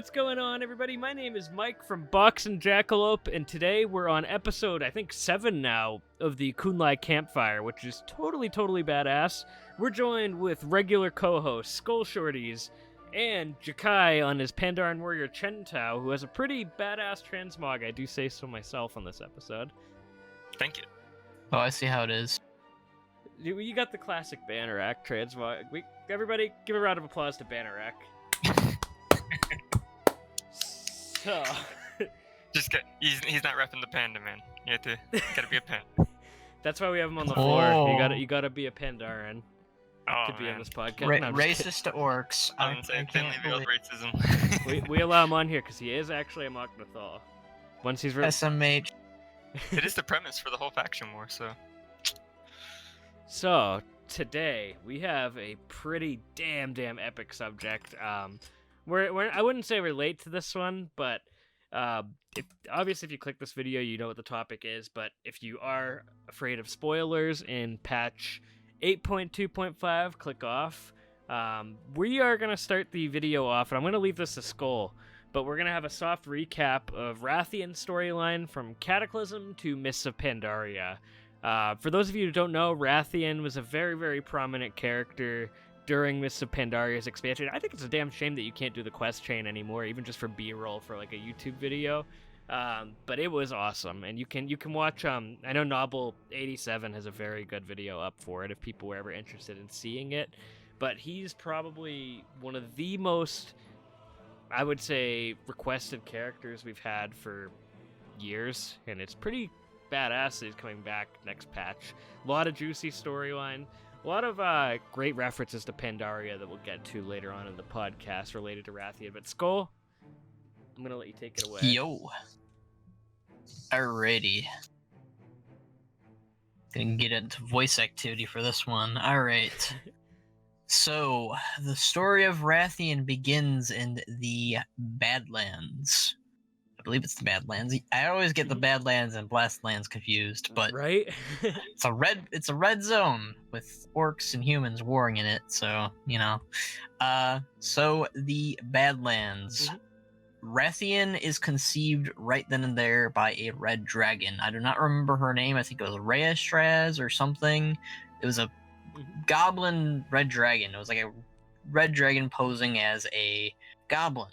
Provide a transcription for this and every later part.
what's going on, everybody? My name is Mike from Box and Jackalope, and today we're on episode, I think, 7 now of the Kun-Lai Campfire, which is totally badass. We're joined with regular co-hosts, Skull Shorties, and Jakai on his Pandaren warrior Chen Tao, who has a pretty badass transmog, I do say so myself, on this episode. Thank you. Oh, I see how it is. You got the classic Bannerack transmog. Everybody, give a round of applause to Bannerack. So, he's not repping the panda, man. You have to gotta be a panda. That's why we have him on the floor. You gotta be a Pandaren to be on this podcast. No, racist to orcs. I can't reveal racism. we allow him on here because he is actually a Moknathal. Once he's SMH. It is the premise for the whole faction war, so. So today we have a pretty damn epic subject. I wouldn't say relate to this one, but obviously if you click this video, you know what the topic is. But if you are afraid of spoilers in patch 8.2.5, click off. We are going to start the video off, and I'm going to leave this to Skull, but we're going to have a soft recap of Wrathion storyline from Cataclysm to Mists of Pandaria. For those of you who don't know, Wrathion was a very prominent character during Mists of Pandaria's expansion. I think it's a damn shame that you can't do the quest chain anymore, even just for B-roll for like a YouTube video. But it was awesome, and you can watch. I know Nobble87 has a very good video up for it if people were ever interested in seeing it. But he's probably one of the most, I would say, requested characters we've had for years, and it's pretty badass that he's coming back next patch. A lot of juicy storyline. A lot of great references to Pandaria that we'll get to later on in the podcast related to Wrathion. But Skull, I'm going to let you take it away. Yo. Alrighty. Gonna get into voice activity for this one. Alright. So, the story of Wrathion begins in the Badlands. I believe it's the Badlands. I always get the Badlands and Blastlands confused, but right? it's a red zone with orcs and humans warring in it, so you know. So the Badlands. Wrathion is conceived right then and there by a red dragon. I do not remember her name. I think it was Rheastraz or something. It was a goblin red dragon. It was like a red dragon posing as a goblin.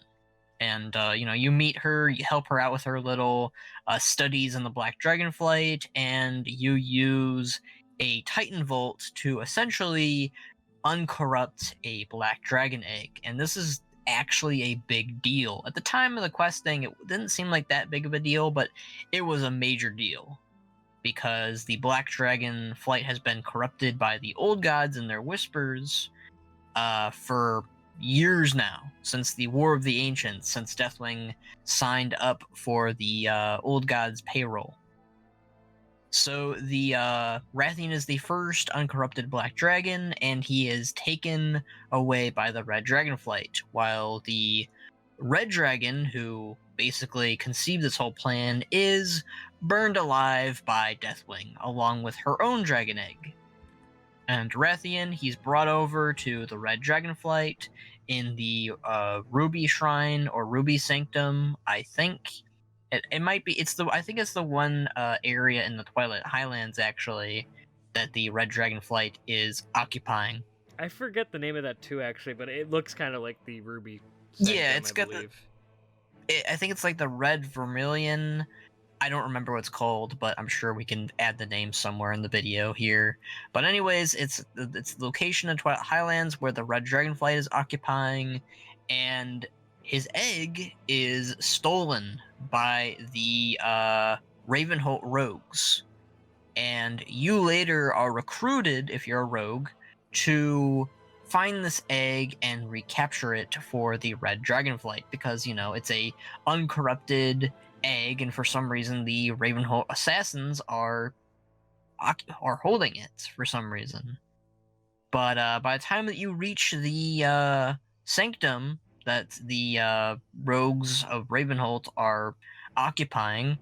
And, you meet her, you help her out with her little studies in the Black Dragonflight, and you use a Titan Volt to essentially uncorrupt a Black Dragon egg. And this is actually a big deal. At the time of the quest thing, it didn't seem like that big of a deal, but it was a major deal. Because the Black Dragon flight has been corrupted by the old gods and their whispers for years now, since the War of the Ancients, since Deathwing signed up for the old gods' payroll. So the Wrathion is the first uncorrupted Black Dragon, and he is taken away by the Red Dragonflight, while the Red Dragon, who basically conceived this whole plan, is burned alive by Deathwing, along with her own dragon egg. And Wrathion, he's brought over to the Red Dragonflight in the Ruby Shrine or Ruby Sanctum. I think it might be. I think it's the one area in the Twilight Highlands actually that the Red Dragonflight is occupying. I forget the name of that too, actually, but it looks kind of like the Ruby Sanctum, yeah, it's got I think it's like the Red Vermilion. I don't remember what it's called, but I'm sure we can add the name somewhere in the video here. But anyways, it's the location in Twilight Highlands where the Red Dragonflight is occupying, and his egg is stolen by the Ravenholt rogues. And you later are recruited, if you're a rogue, to find this egg and recapture it for the Red Dragonflight, because, it's a uncorrupted egg, and for some reason the Ravenholt assassins are holding it for some reason. But by the time that you reach the sanctum that the rogues of Ravenholt are occupying,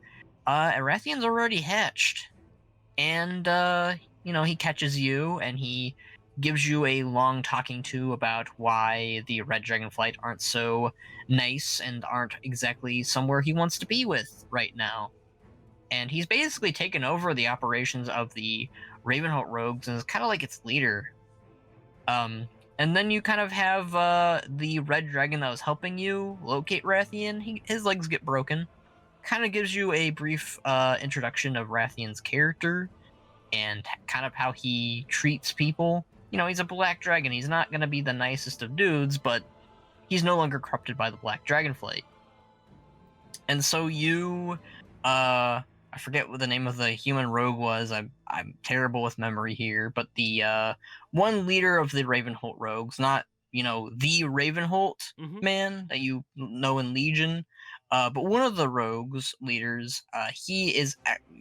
Wrathion's already hatched, and he catches you, and he gives you a long talking to about why the Red Dragonflight aren't so nice and aren't exactly somewhere he wants to be with right now. And he's basically taken over the operations of the Ravenholt Rogues and is kind of like its leader. And then you kind of have the Red Dragon that was helping you locate Wrathion. His legs get broken. Kind of gives you a brief introduction of Wrathion's character and kind of how he treats people. You know, he's a black dragon. He's not going to be the nicest of dudes, but he's no longer corrupted by the Black Dragonflight. And so you, I forget what the name of the human rogue was. I'm terrible with memory here, but the one leader of the Ravenholt rogues, not, you know, the Ravenholt man that you know in Legion, but one of the rogues leaders,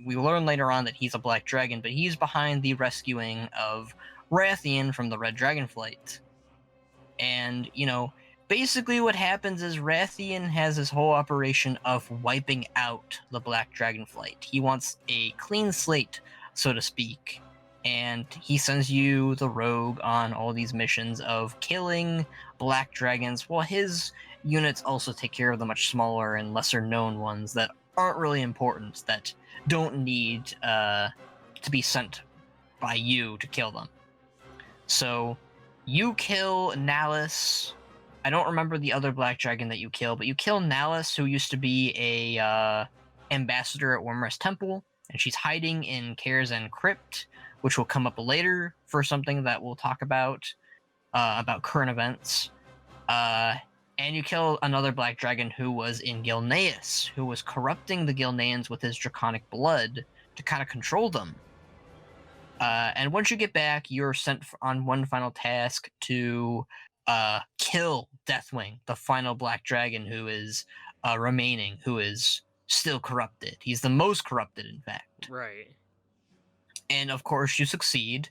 we learn later on that he's a black dragon, but he's behind the rescuing of Wrathion from the Red Dragonflight. And, you know, basically what happens is Wrathion has this whole operation of wiping out the Black Dragonflight. He wants a clean slate, so to speak. And he sends you, the rogue, on all these missions of killing black dragons, while his units also take care of the much smaller and lesser known ones that aren't really important, that don't need to be sent by you to kill them. So you kill Nalus. I don't remember the other black dragon that you kill, but you kill Nalus, who used to be a ambassador at Wormrest Temple, and she's hiding in Karazhan Crypt, which will come up later for something that we'll talk about current events. And you kill another black dragon who was in Gilneas, who was corrupting the Gilneans with his draconic blood to kind of control them. And once you get back, you're sent on one final task to kill Deathwing, the final black dragon who is remaining, who is still corrupted. He's the most corrupted, in fact. Right. And of course, you succeed.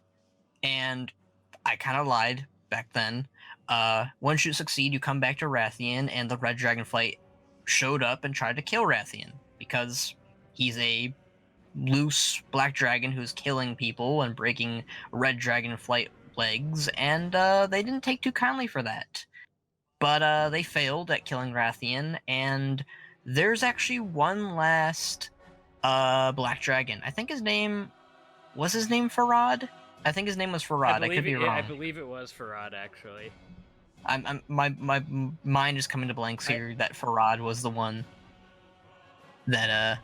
And I kind of lied back then. Once you succeed, you come back to Wrathion, and the Red Dragonflight showed up and tried to kill Wrathion because he's a loose black dragon who's killing people and breaking Red Dragonflight legs, and they didn't take too kindly for that. But they failed at killing Wrathion, and there's actually one last black dragon. I think his name Farad? I think his name was Farad. I could be wrong. I believe it was Farad, actually. My mind is coming to blanks here. That Farad was the one that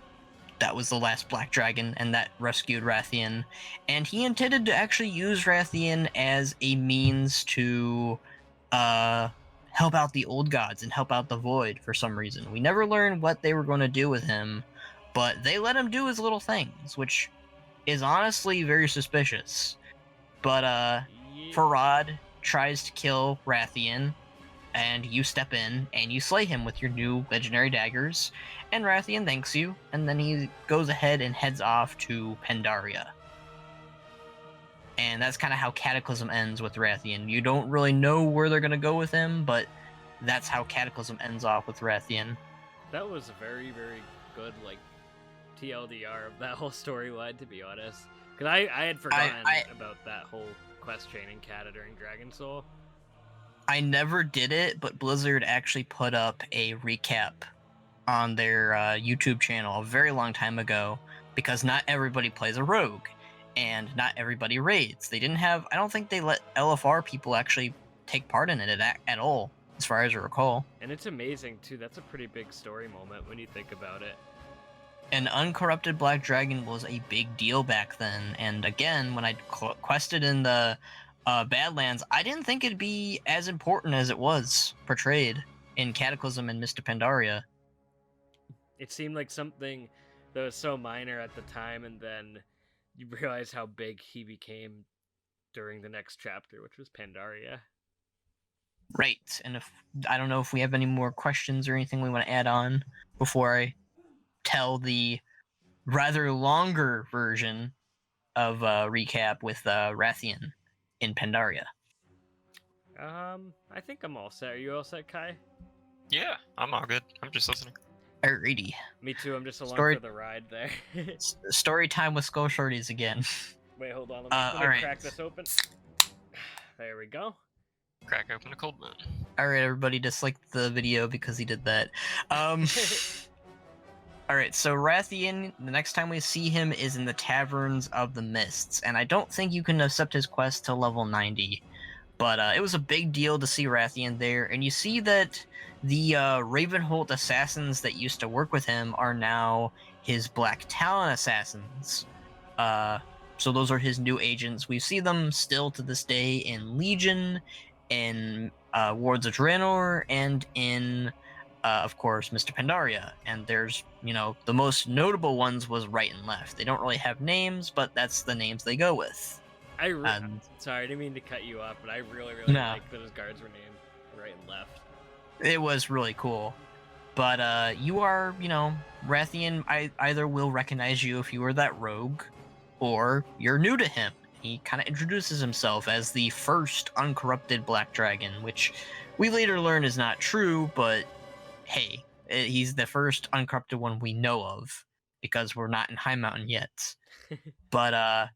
was the last black dragon, and that rescued Wrathion. And he intended to actually use Wrathion as a means to help out the old gods and help out the Void for some reason. We never learned what they were going to do with him, but they let him do his little things, which is honestly very suspicious. But Farad tries to kill Wrathion, and you step in and you slay him with your new legendary daggers, and Wrathion thanks you, and then he goes ahead and heads off to Pandaria. And that's kind of how Cataclysm ends with Wrathion. You don't really know where they're going to go with him, but that's how Cataclysm ends off with Wrathion. That was a very, very good, like, TLDR of that whole storyline, to be honest. Because I had forgotten about that whole quest chain in Cata during Dragon Soul. I never did it, but Blizzard actually put up a recap on their YouTube channel a very long time ago, because not everybody plays a rogue, and not everybody raids. They didn't have... I don't think they let LFR people actually take part in it at all, as far as I recall. And it's amazing, too. That's a pretty big story moment when you think about it. An uncorrupted black dragon was a big deal back then, and again, when I quested in the Badlands, I didn't think it'd be as important as it was portrayed in Cataclysm and Mr. Pandaria. It seemed like something that was so minor at the time, and then you realize how big he became during the next chapter, which was Pandaria. Right, and I don't know if we have any more questions or anything we want to add on before I tell the rather longer version of recap with Wrathion in Pandaria. I think I'm all set. Are you all set, Kai? Yeah, I'm all good. I'm just listening. Alrighty. Me too. I'm just along for the ride there. Story time with Skull Shorties again. Wait, hold on. Let me right. crack this open. There we go. Crack open a cold one. All right, everybody, dislike the video because he did that. All right, so Wrathion, the next time we see him is in the Taverns of the Mists, and I don't think you can accept his quest till level 90. But it was a big deal to see Wrathion there, and you see that the Ravenholt assassins that used to work with him are now his Black Talon assassins. So those are his new agents. We see them still to this day in Legion, in Wards of Draenor, and in, of course, Mr. Pandaria. And there's, the most notable ones was Right and Left. They don't really have names, but that's the names they go with. Sorry, I didn't mean to cut you off, but I really like that his guards were named Right and Left. It was really cool. But you are, Wrathion either will recognize you if you were that rogue, or you're new to him. He kind of introduces himself as the first uncorrupted Black Dragon, which we later learn is not true, but hey, he's the first uncorrupted one we know of, because we're not in High Mountain yet. But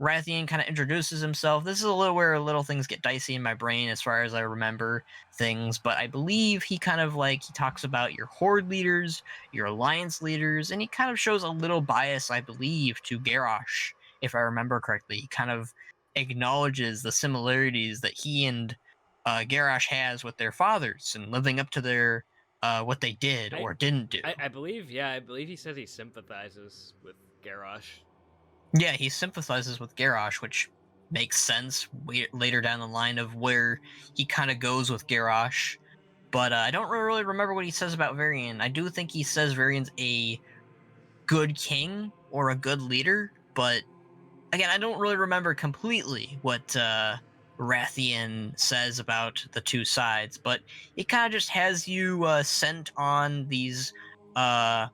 Wrathion kind of introduces himself. This is where little things get dicey in my brain as far as I remember things, but I believe he kind of he talks about your Horde leaders, your Alliance leaders, and he kind of shows a little bias, I believe, to Garrosh, if I remember correctly. He kind of acknowledges the similarities that he and Garrosh has with their fathers and living up to their what they did or didn't do. I believe he says he sympathizes with Garrosh. Yeah, he sympathizes with Garrosh, which makes sense later down the line of where he kind of goes with Garrosh. But I don't really remember what he says about Varian. I do think he says Varian's a good king or a good leader, but again, I don't really remember completely what Wrathion says about the two sides. But it kind of just has you sent on these to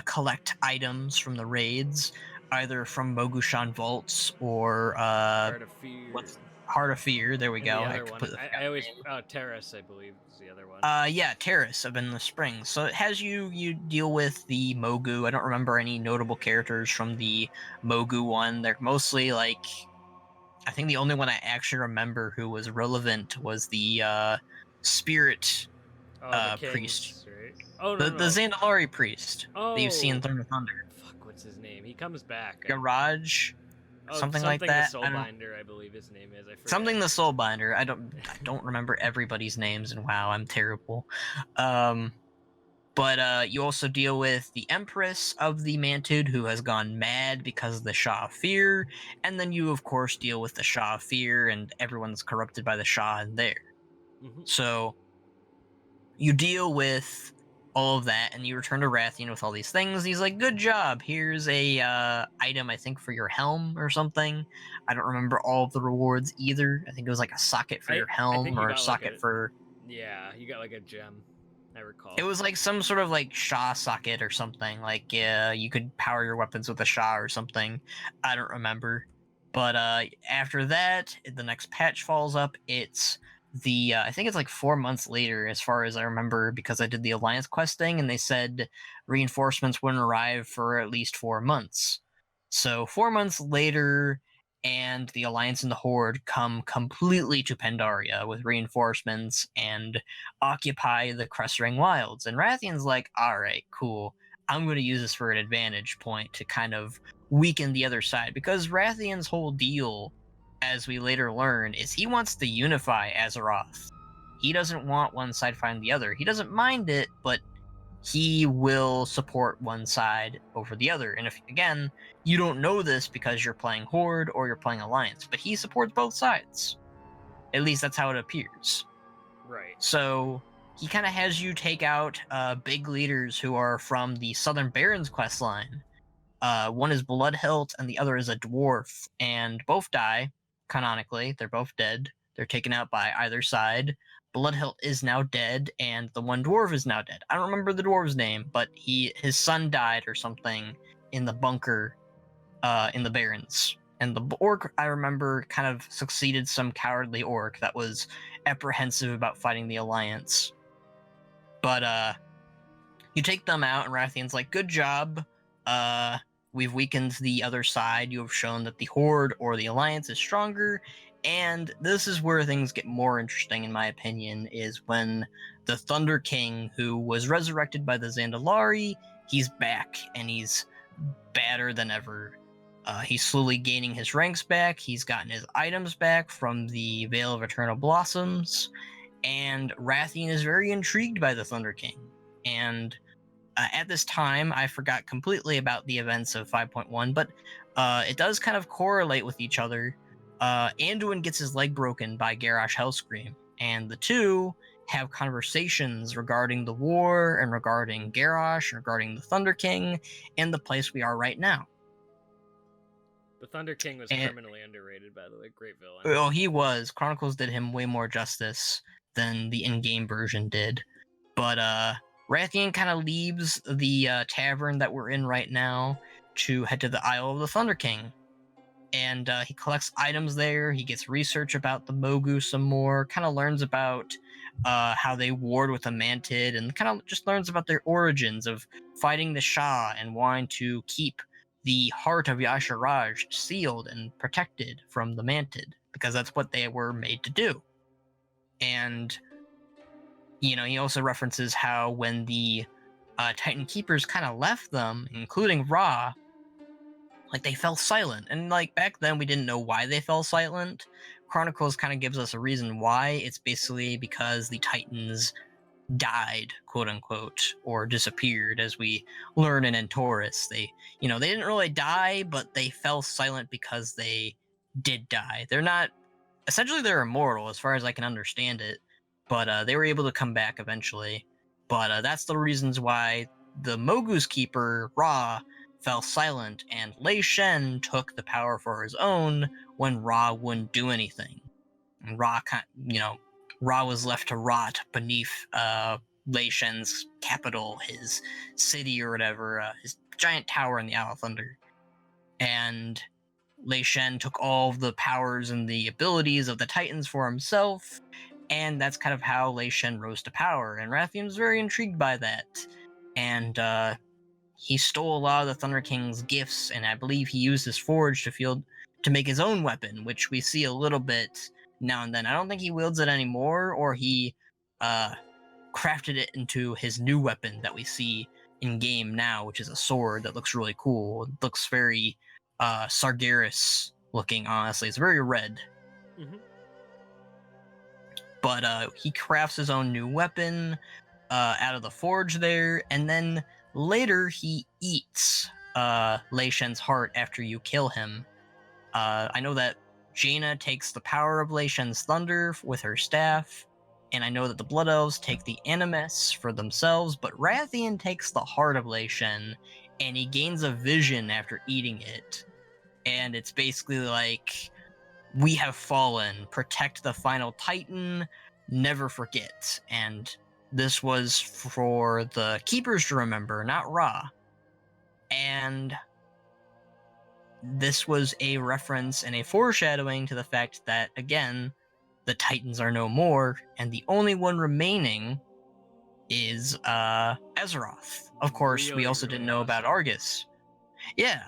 collect items from the raids, either from Mogushan vaults or Heart of Fear. Heart of Fear. There we And go. the other one, I always Terrace, I believe, is the other one. Yeah, Terrace of In the Spring. So it has you deal with the Mogu. I don't remember any notable characters from the Mogu one. They're mostly I think the only one I actually remember who was relevant was the Spirit the Kings, priest. right? Oh the Zandalari priest that you see in Thunder Thunder. Fuck, what's his name? He comes back. Garage, something like that. The Soulbinder, I believe his name is. I forget. Something the Soulbinder. I don't remember everybody's names, and wow, I'm terrible. But you also deal with the Empress of the Mantud, who has gone mad because of the Shah of Fear, and then you, of course, deal with the Shah of Fear, and everyone's corrupted by the Shah in there. Mm-hmm. So you deal with all of that, and you return to Wrathion with all these things. He's like, good job, here's a item, I think, for your helm or something. I don't remember all of the rewards either. I think it was like a socket for your helm, or a socket for... Yeah, you got a gem, I recall. It was like some sort of Shah socket or something. You could power your weapons with a Shah or something. I don't remember. But after that, the next patch falls up. It's I think it's 4 months later, as far as I remember, because I did the Alliance quest thing, and they said reinforcements wouldn't arrive for at least 4 months. So 4 months later, and the Alliance and the Horde come completely to Pandaria with reinforcements and occupy the Cressring Wilds. And Wrathion's like, alright, cool. I'm going to use this for an advantage point to kind of weaken the other side. Because Wrathion's whole deal, as we later learn, is he wants to unify Azeroth. He doesn't want one side fighting the other. He doesn't mind it, but he will support one side over the other. And if, again, you don't know this because you're playing Horde or you're playing Alliance, but he supports both sides. At least that's how it appears. Right. So he kind of has you take out big leaders who are from the Southern Barons questline. One is Bloodhilt and the other is a dwarf, and both die, canonically. They're both dead. They're taken out by either side. Bloodhilt is now dead, and the one dwarf is now dead. I don't remember the dwarf's name, but his son died or something in the bunker in the Barrens. And the orc, I remember, kind of succeeded some cowardly orc that was apprehensive about fighting the Alliance. But you take them out, and Wrathion's like, good job. We've weakened the other side. You have shown that the Horde or the Alliance is stronger, And this is where things get more interesting, in my opinion, is when the Thunder King, who was resurrected by the Zandalari, he's back, and he's badder than ever. He's slowly gaining his ranks back, he's gotten his items back from the Veil of Eternal Blossoms, and Wrathion is very intrigued by the Thunder King. And at this time, I forgot completely about the events of 5.1, but it does kind of correlate with each other. Anduin gets his leg broken by Garrosh Hellscream, and the two have conversations regarding the war and regarding Garrosh and regarding the Thunder King and the place we are right now. The Thunder King was And- criminally underrated, by the way. Great villain. Oh, he was. Chronicles did him way more justice than the in-game version did. But Wrathion kind of leaves the tavern that we're in right now to head to the Isle of the Thunder King. And he collects items there. He gets research about the Mogu some more, kind of learns about how they warred with the Mantid, and kind of just learns about their origins of fighting the Shah and wanting to keep the heart of Yasharaj sealed and protected from the Mantid, because that's what they were made to do. And, you know, he also references how when the Titan Keepers kind of left them, including Ra, like, they fell silent. And, like, back then we didn't know why they fell silent. Chronicles kind of gives us a reason why. It's basically because the Titans died, quote unquote, or disappeared, as we learn in Entourus. They didn't really die, but they fell silent because they did die. They're not, essentially they're immortal as far as I can understand it, but they were able to come back eventually. But that's the reasons why the Mogu's keeper, Ra, fell silent, and Lei Shen took the power for his own when Ra wouldn't do anything. And Ra was left to rot beneath Lei Shen's capital, his city or whatever, his giant tower in the Isle of Thunder. And Lei Shen took all of the powers and the abilities of the Titans for himself, and that's kind of how Lei Shen rose to power. And Wrathion was very intrigued by that. And he stole a lot of the Thunder King's gifts, and I believe he used his forge to make his own weapon, which we see a little bit now and then. I don't think he wields it anymore, or he crafted it into his new weapon that we see in game now, which is a sword that looks really cool. It looks very Sargeras looking, honestly. It's very red. Mm-hmm. But he crafts his own new weapon out of the forge there, and then later he eats Lei Shen's heart after you kill him. I know that Jaina takes the power of Lei Shen's thunder with her staff, and I know that the Blood Elves take the Animus for themselves, but Wrathion takes the heart of Lei Shen, and he gains a vision after eating it. And it's basically like, we have fallen, protect the final Titan, never forget. And this was for the Keepers to remember, not Ra. And this was a reference and a foreshadowing to the fact that, again, the Titans are no more, and the only one remaining is Azeroth. Of course, we also didn't know about Argus. Yeah.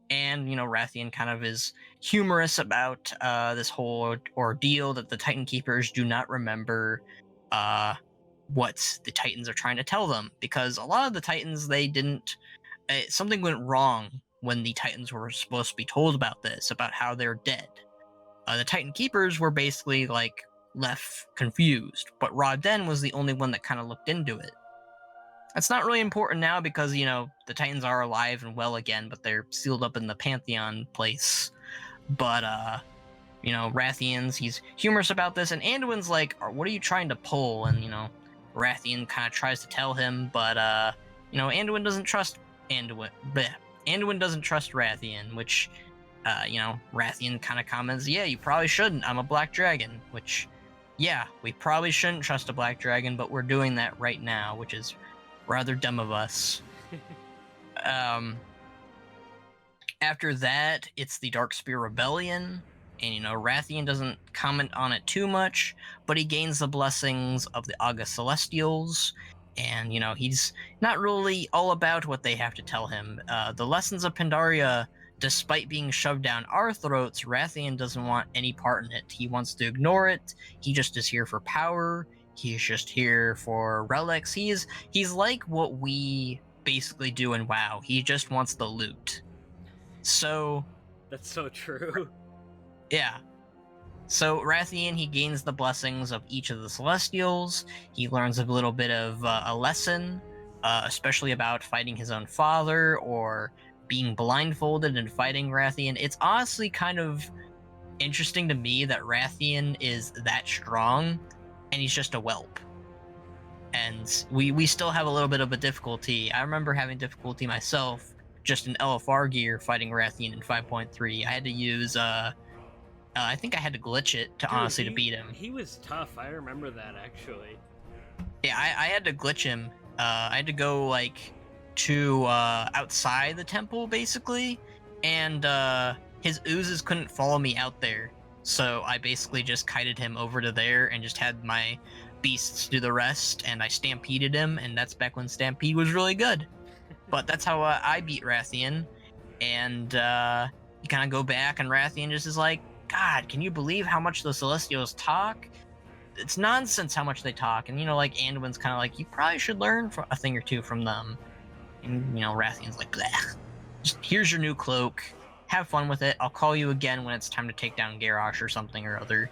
And, Wrathion kind of is humorous about this whole ordeal that the Titan Keepers do not remember what the Titans are trying to tell them. Because a lot of the Titans, they didn't... something went wrong when the Titans were supposed to be told about this, about how they're dead. The Titan Keepers were basically, left confused. But Ra-Den was the only one that kind of looked into it. That's not really important now because, the Titans are alive and well again, but they're sealed up in the Pantheon place. But, Wrathion's, he's humorous about this, and Anduin's like, what are you trying to pull? And, Wrathion kind of tries to tell him, but, Anduin doesn't trust Anduin doesn't trust Wrathion, which, Wrathion kind of comments, yeah, you probably shouldn't, I'm a black dragon, which, yeah, we probably shouldn't trust a black dragon, but we're doing that right now, which is rather dumb of us. After that, it's the Darkspear Rebellion, and, Wrathion doesn't comment on it too much, but he gains the blessings of the August Celestials, and, he's not really all about what they have to tell him. The lessons of Pandaria despite being shoved down our throats, Wrathion doesn't want any part in it. He wants to ignore it. He just is here for power. He's just here for relics. He's like what we basically do in WoW. He just wants the loot. So That's so true. yeah. So Wrathion, he gains the blessings of each of the Celestials. He learns a little bit of a lesson, especially about fighting his own father or being blindfolded and fighting Wrathion. It's honestly kind of interesting to me that Wrathion is that strong, and he's just a whelp. And we still have a little bit of a difficulty. I remember having difficulty myself just in LFR gear fighting Wrathion in 5.3. I had to use I think I had to glitch it to to beat him. He was tough. I remember that actually. Yeah, I had to glitch him. I had to go like to outside the temple basically, and his oozes couldn't follow me out there. So I basically just kited him over to there and just had my beasts do the rest, and I stampeded him, and that's back when Stampede was really good. But that's how I beat Wrathion, and you kind of go back, and Wrathion just is like, God, can you believe how much the Celestials talk? It's nonsense how much they talk. And, like, Anduin's kind of like, you probably should learn a thing or two from them. And, Wrathion's like, bleh. Just, here's your new cloak. Have fun with it. I'll call you again when it's time to take down Garrosh or something or other.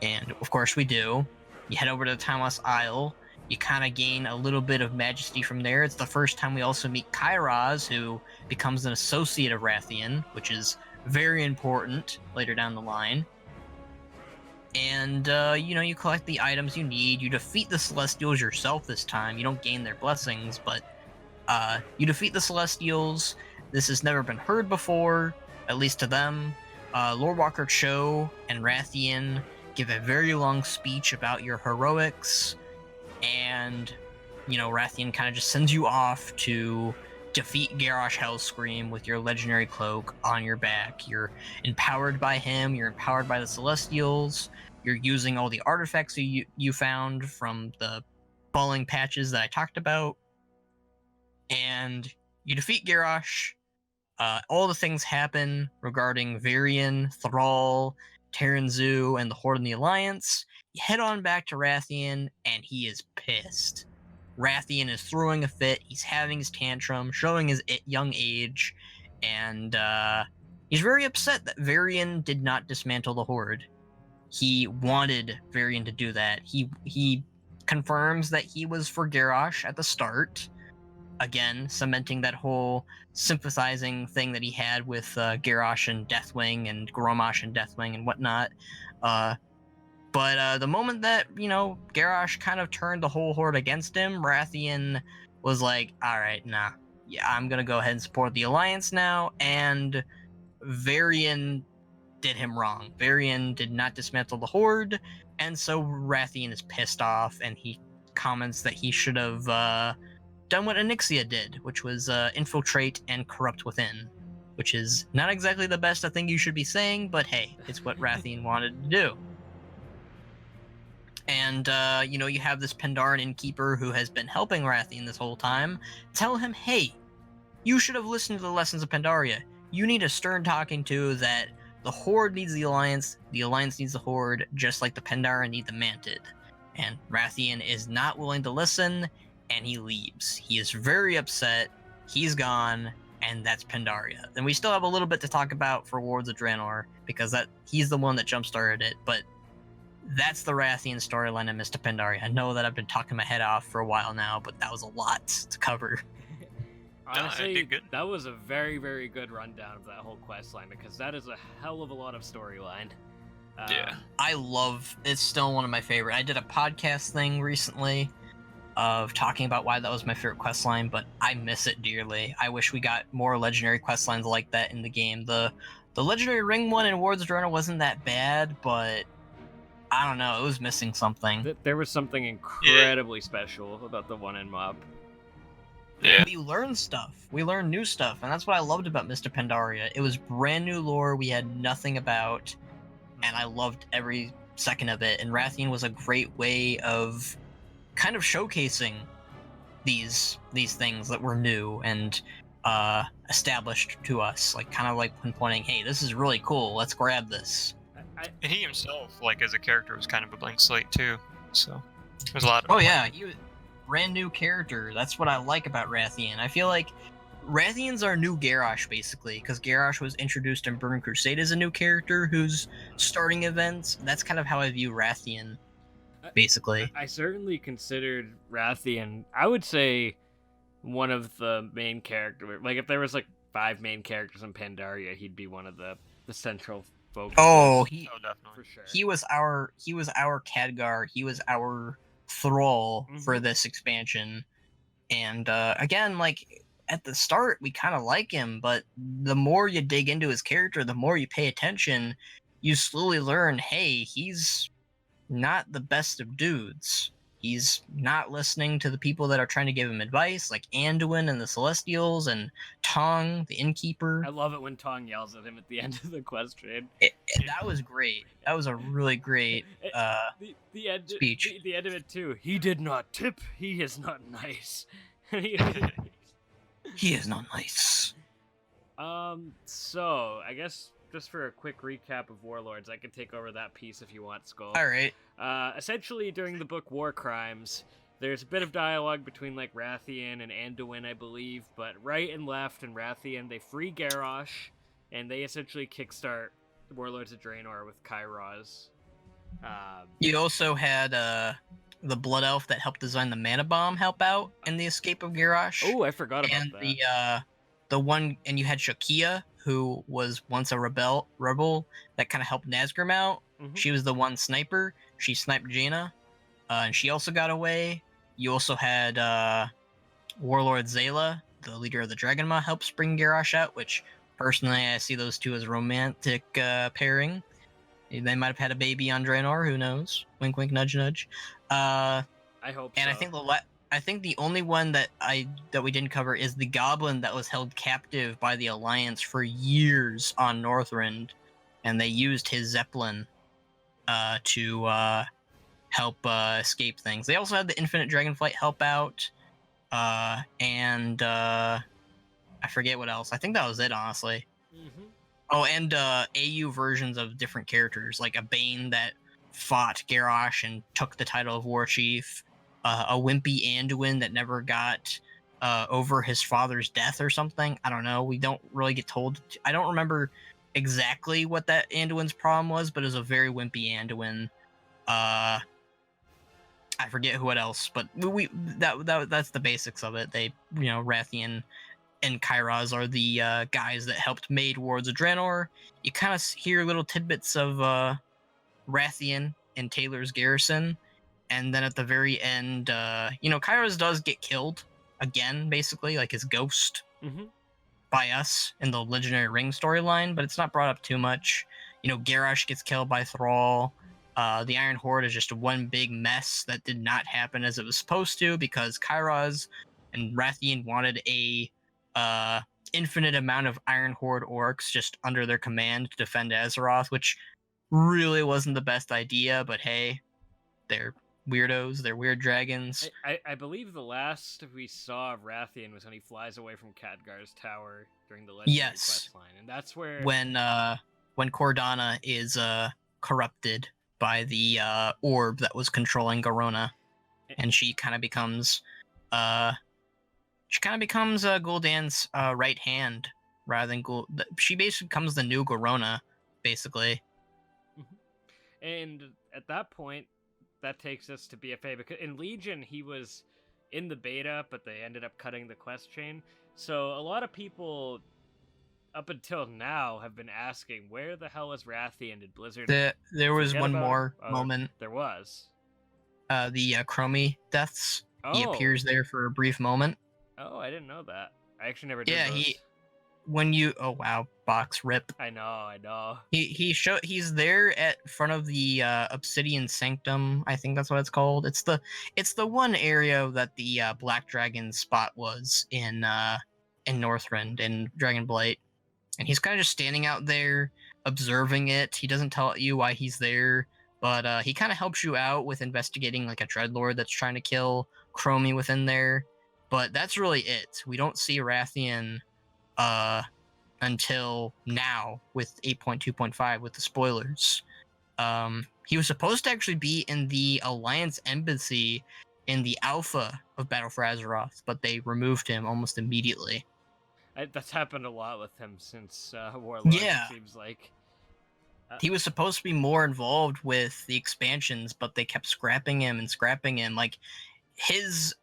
And, of course, we do. You head over to the Timeless Isle. You kind of gain a little bit of majesty from there. It's the first time we also meet Kairos, who becomes an associate of Wrathion, which is very important later down the line. And, you collect the items you need. You defeat the Celestials yourself this time. You don't gain their blessings, but you defeat the Celestials. This has never been heard before, at least to them. Lorewalker Cho and Wrathion give a very long speech about your heroics, and, Wrathion kind of just sends you off to defeat Garrosh Hellscream with your legendary cloak on your back. You're empowered by him, you're empowered by the Celestials, you're using all the artifacts you found from the falling patches that I talked about, and you defeat Garrosh. All the things happen regarding Varian, Thrall, Terranzu, and the Horde and the Alliance. You head on back to Wrathion, and he is pissed. Wrathion is throwing a fit, he's having his tantrum, showing his young age, and he's very upset that Varian did not dismantle the Horde. He wanted Varian to do that. He confirms that he was for Garrosh at the start, again, cementing that whole sympathizing thing that he had with Garrosh and Deathwing and Grommash and Deathwing and whatnot. But the moment that, Garrosh kind of turned the whole Horde against him, Wrathion was like, alright, nah. Yeah, I'm gonna go ahead and support the Alliance now, and Varian did him wrong. Varian did not dismantle the Horde, and so Wrathion is pissed off, and he comments that he should have done what Onyxia did, which was infiltrate and corrupt within, which is not exactly the best I think you should be saying, but hey, it's what Wrathion wanted to do. And, you have this Pandaren innkeeper who has been helping Wrathion this whole time. Tell him, hey, you should have listened to the lessons of Pandaria. You need a stern talking to that the Horde needs the Alliance needs the Horde, just like the Pandaren need the Mantid. And Wrathion is not willing to listen, and he leaves. He is very upset. He's gone, and that's Pandaria. Then we still have a little bit to talk about for Wards of Draenor, because he's the one that jump-started it, but that's the Wrathion storyline in Mr. Pandaria. I know that I've been talking my head off for a while now, but that was a lot to cover. Honestly, that was a very, very good rundown of that whole quest line, because that is a hell of a lot of storyline. Yeah. It's still one of my favorite. I did a podcast thing recently of talking about why that was my favorite quest line, but I miss it dearly. I wish we got more legendary quest lines like that in the game. The legendary ring one in Wards of Draenor wasn't that bad, but I don't know, it was missing something. There was something incredibly special about the one in Mob. Yeah. We learned stuff. We learned new stuff, and that's what I loved about Mr. Pandaria. It was brand new lore we had nothing about, and I loved every second of it. And Wrathion was a great way of kind of showcasing these things that were new and established to us, like kind of like pinpointing, hey, this is really cool, let's grab this. And he himself, like as a character, was kind of a blank slate too. So there's a lot of. Oh yeah, he was brand new character. That's what I like about Wrathion. I feel like Wrathions are new Garrosh basically, because Garrosh was introduced in Burning Crusade as a new character who's starting events. That's kind of how I view Wrathion, basically. I certainly considered Wrathion, I would say, one of the main characters. Like, if there was like 5 main characters in Pandaria, he'd be one of the central focus. Oh, definitely. for sure. he was our Khadgar. He was our thrall for this expansion. And again, like at the start, we kind of like him, but the more you dig into his character, the more you pay attention, you slowly learn, hey, he's not the best of dudes. He's not listening to the people that are trying to give him advice, like Anduin and the Celestials and Tong, the Innkeeper. I love it when Tong yells at him at the end of the quest trade. That was great. That was a really great the end, speech. The end of it too. He did not tip. He is not nice. He is not nice. So I guess just for a quick recap of Warlords, I can take over that piece if you want, Skull. All right. Essentially, during the book War Crimes, there's a bit of dialogue between like Wrathion and Anduin, I believe, but right and left and Wrathion, they free Garrosh, and they essentially kickstart the Warlords of Draenor with Kairos. You also had the Blood Elf that helped design the Mana Bomb help out in the escape of Garrosh. Oh, I forgot about and that. The one, and you had Shakia, who was once a rebel that kind of helped Nazgrim out. She was the one sniper. She sniped Jaina, and she also got away. You also had Warlord Zayla, the leader of the Dragonmaw, help bring Garrosh out, which personally I see those two as romantic pairing. They might have had a baby on Draenor, who knows? Wink, wink, nudge, nudge. I hope. And so. I think the only one that we didn't cover is the Goblin that was held captive by the Alliance for years on Northrend, and they used his Zeppelin to help escape things. They also had the Infinite Dragonflight help out, and I forget what else. I think that was it, honestly. Oh, and AU versions of different characters, like a Bane that fought Garrosh and took the title of War Chief, a wimpy Anduin that never got over his father's death or something. I don't know. We don't really get told. I don't remember exactly what that Anduin's problem was, but it was a very wimpy Anduin. I forget what else, but that's the basics of it. They, Wrathion and Kairos are the guys that helped made Warlords of Draenor. You kind of hear little tidbits of Wrathion and Taylor's garrison, and then at the very end, Kairos does get killed again, basically, like his ghost by us in the Legendary Ring storyline, but it's not brought up too much. Garrosh gets killed by Thrall. The Iron Horde is just one big mess that did not happen as it was supposed to, because Kairos and Wrathion wanted a infinite amount of Iron Horde orcs just under their command to defend Azeroth, which really wasn't the best idea, but hey, they're weirdos, they're weird dragons. I believe the last we saw of Wrathion was when he flies away from Khadgar's tower during the Legendary quest line, and that's where when Cordana is corrupted by the orb that was controlling Garona, and she kind of becomes Gul'dan's right hand rather than she basically becomes the new Garona, basically. And at that point, that takes us to BFA, because in Legion he was in the beta, but they ended up cutting the quest chain. So a lot of people up until now have been asking, where the hell is Wrathion? Did Blizzard there was one more Oh, moment. There was the Chromie deaths. Oh. He appears there for a brief moment. Oh, I didn't know that. I actually never did. Yeah, those. Oh wow, box rip. I know. He's there at front of the Obsidian Sanctum. I think that's what it's called. It's the one area that the Black Dragon spot was in Northrend in Dragonblight, and he's kind of just standing out there observing it. He doesn't tell you why he's there, but he kind of helps you out with investigating like a Dreadlord that's trying to kill Chromie within there. But that's really it. We don't see Wrathion until now with 8.2.5 with the spoilers. He was supposed to actually be in the Alliance Embassy in the alpha of Battle for Azeroth, but they removed him almost immediately. That's happened a lot with him since Warlords, Yeah. it seems like. He was supposed to be more involved with the expansions, but they kept scrapping him and scrapping him. Like,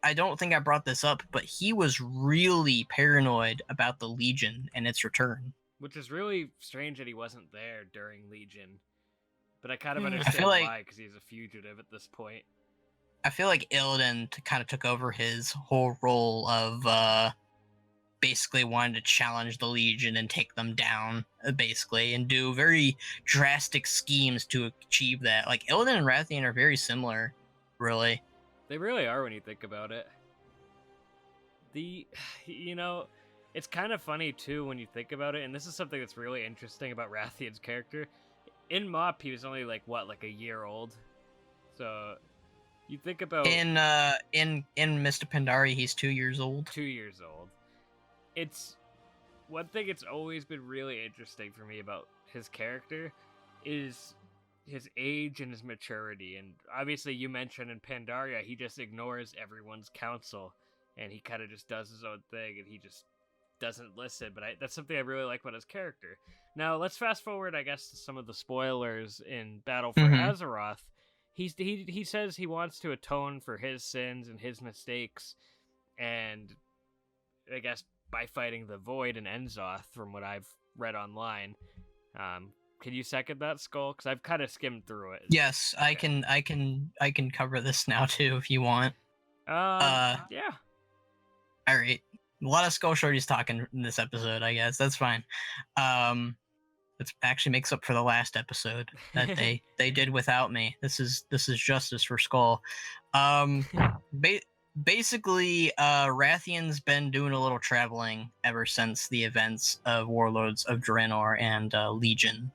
I don't think I brought this up, but he was really paranoid about the Legion and its return. Which is really strange that he wasn't there during Legion. But I kind of I understand feel like- why, because he's a fugitive at this point. I feel like Illidan kind of took over his whole role of basically wanting to challenge the Legion and take them down, basically, and do very drastic schemes to achieve that. Like, Illidan and Wrathion are very similar, really. They really are when you think about it. It's kind of funny too when you think about it, and this is something that's really interesting about Wrathion's character. In MoP, he was only like a year old. So you think about In Mr. Pandaria, he's 2 years old. 2 years old. It's one thing it's always been really interesting for me about his character is his age and his maturity. And obviously you mentioned in Pandaria, he just ignores everyone's counsel and he kind of just does his own thing and he just doesn't listen. But that's something I really like about his character. Now let's fast forward, I guess, to some of the spoilers in Battle for Azeroth. He says he wants to atone for his sins and his mistakes, and I guess by fighting the Void and Enzoth, from what I've read online. Can you second that, Skull? Because I've kind of skimmed through it. Yes, Okay. I can cover this now too if you want. Yeah. All right. A lot of Skull Shorties talking in this episode, I guess. That's fine. It actually makes up for the last episode that they did without me. This is justice for Skull. Basically, Wrathion's been doing a little traveling ever since the events of Warlords of Draenor and Legion.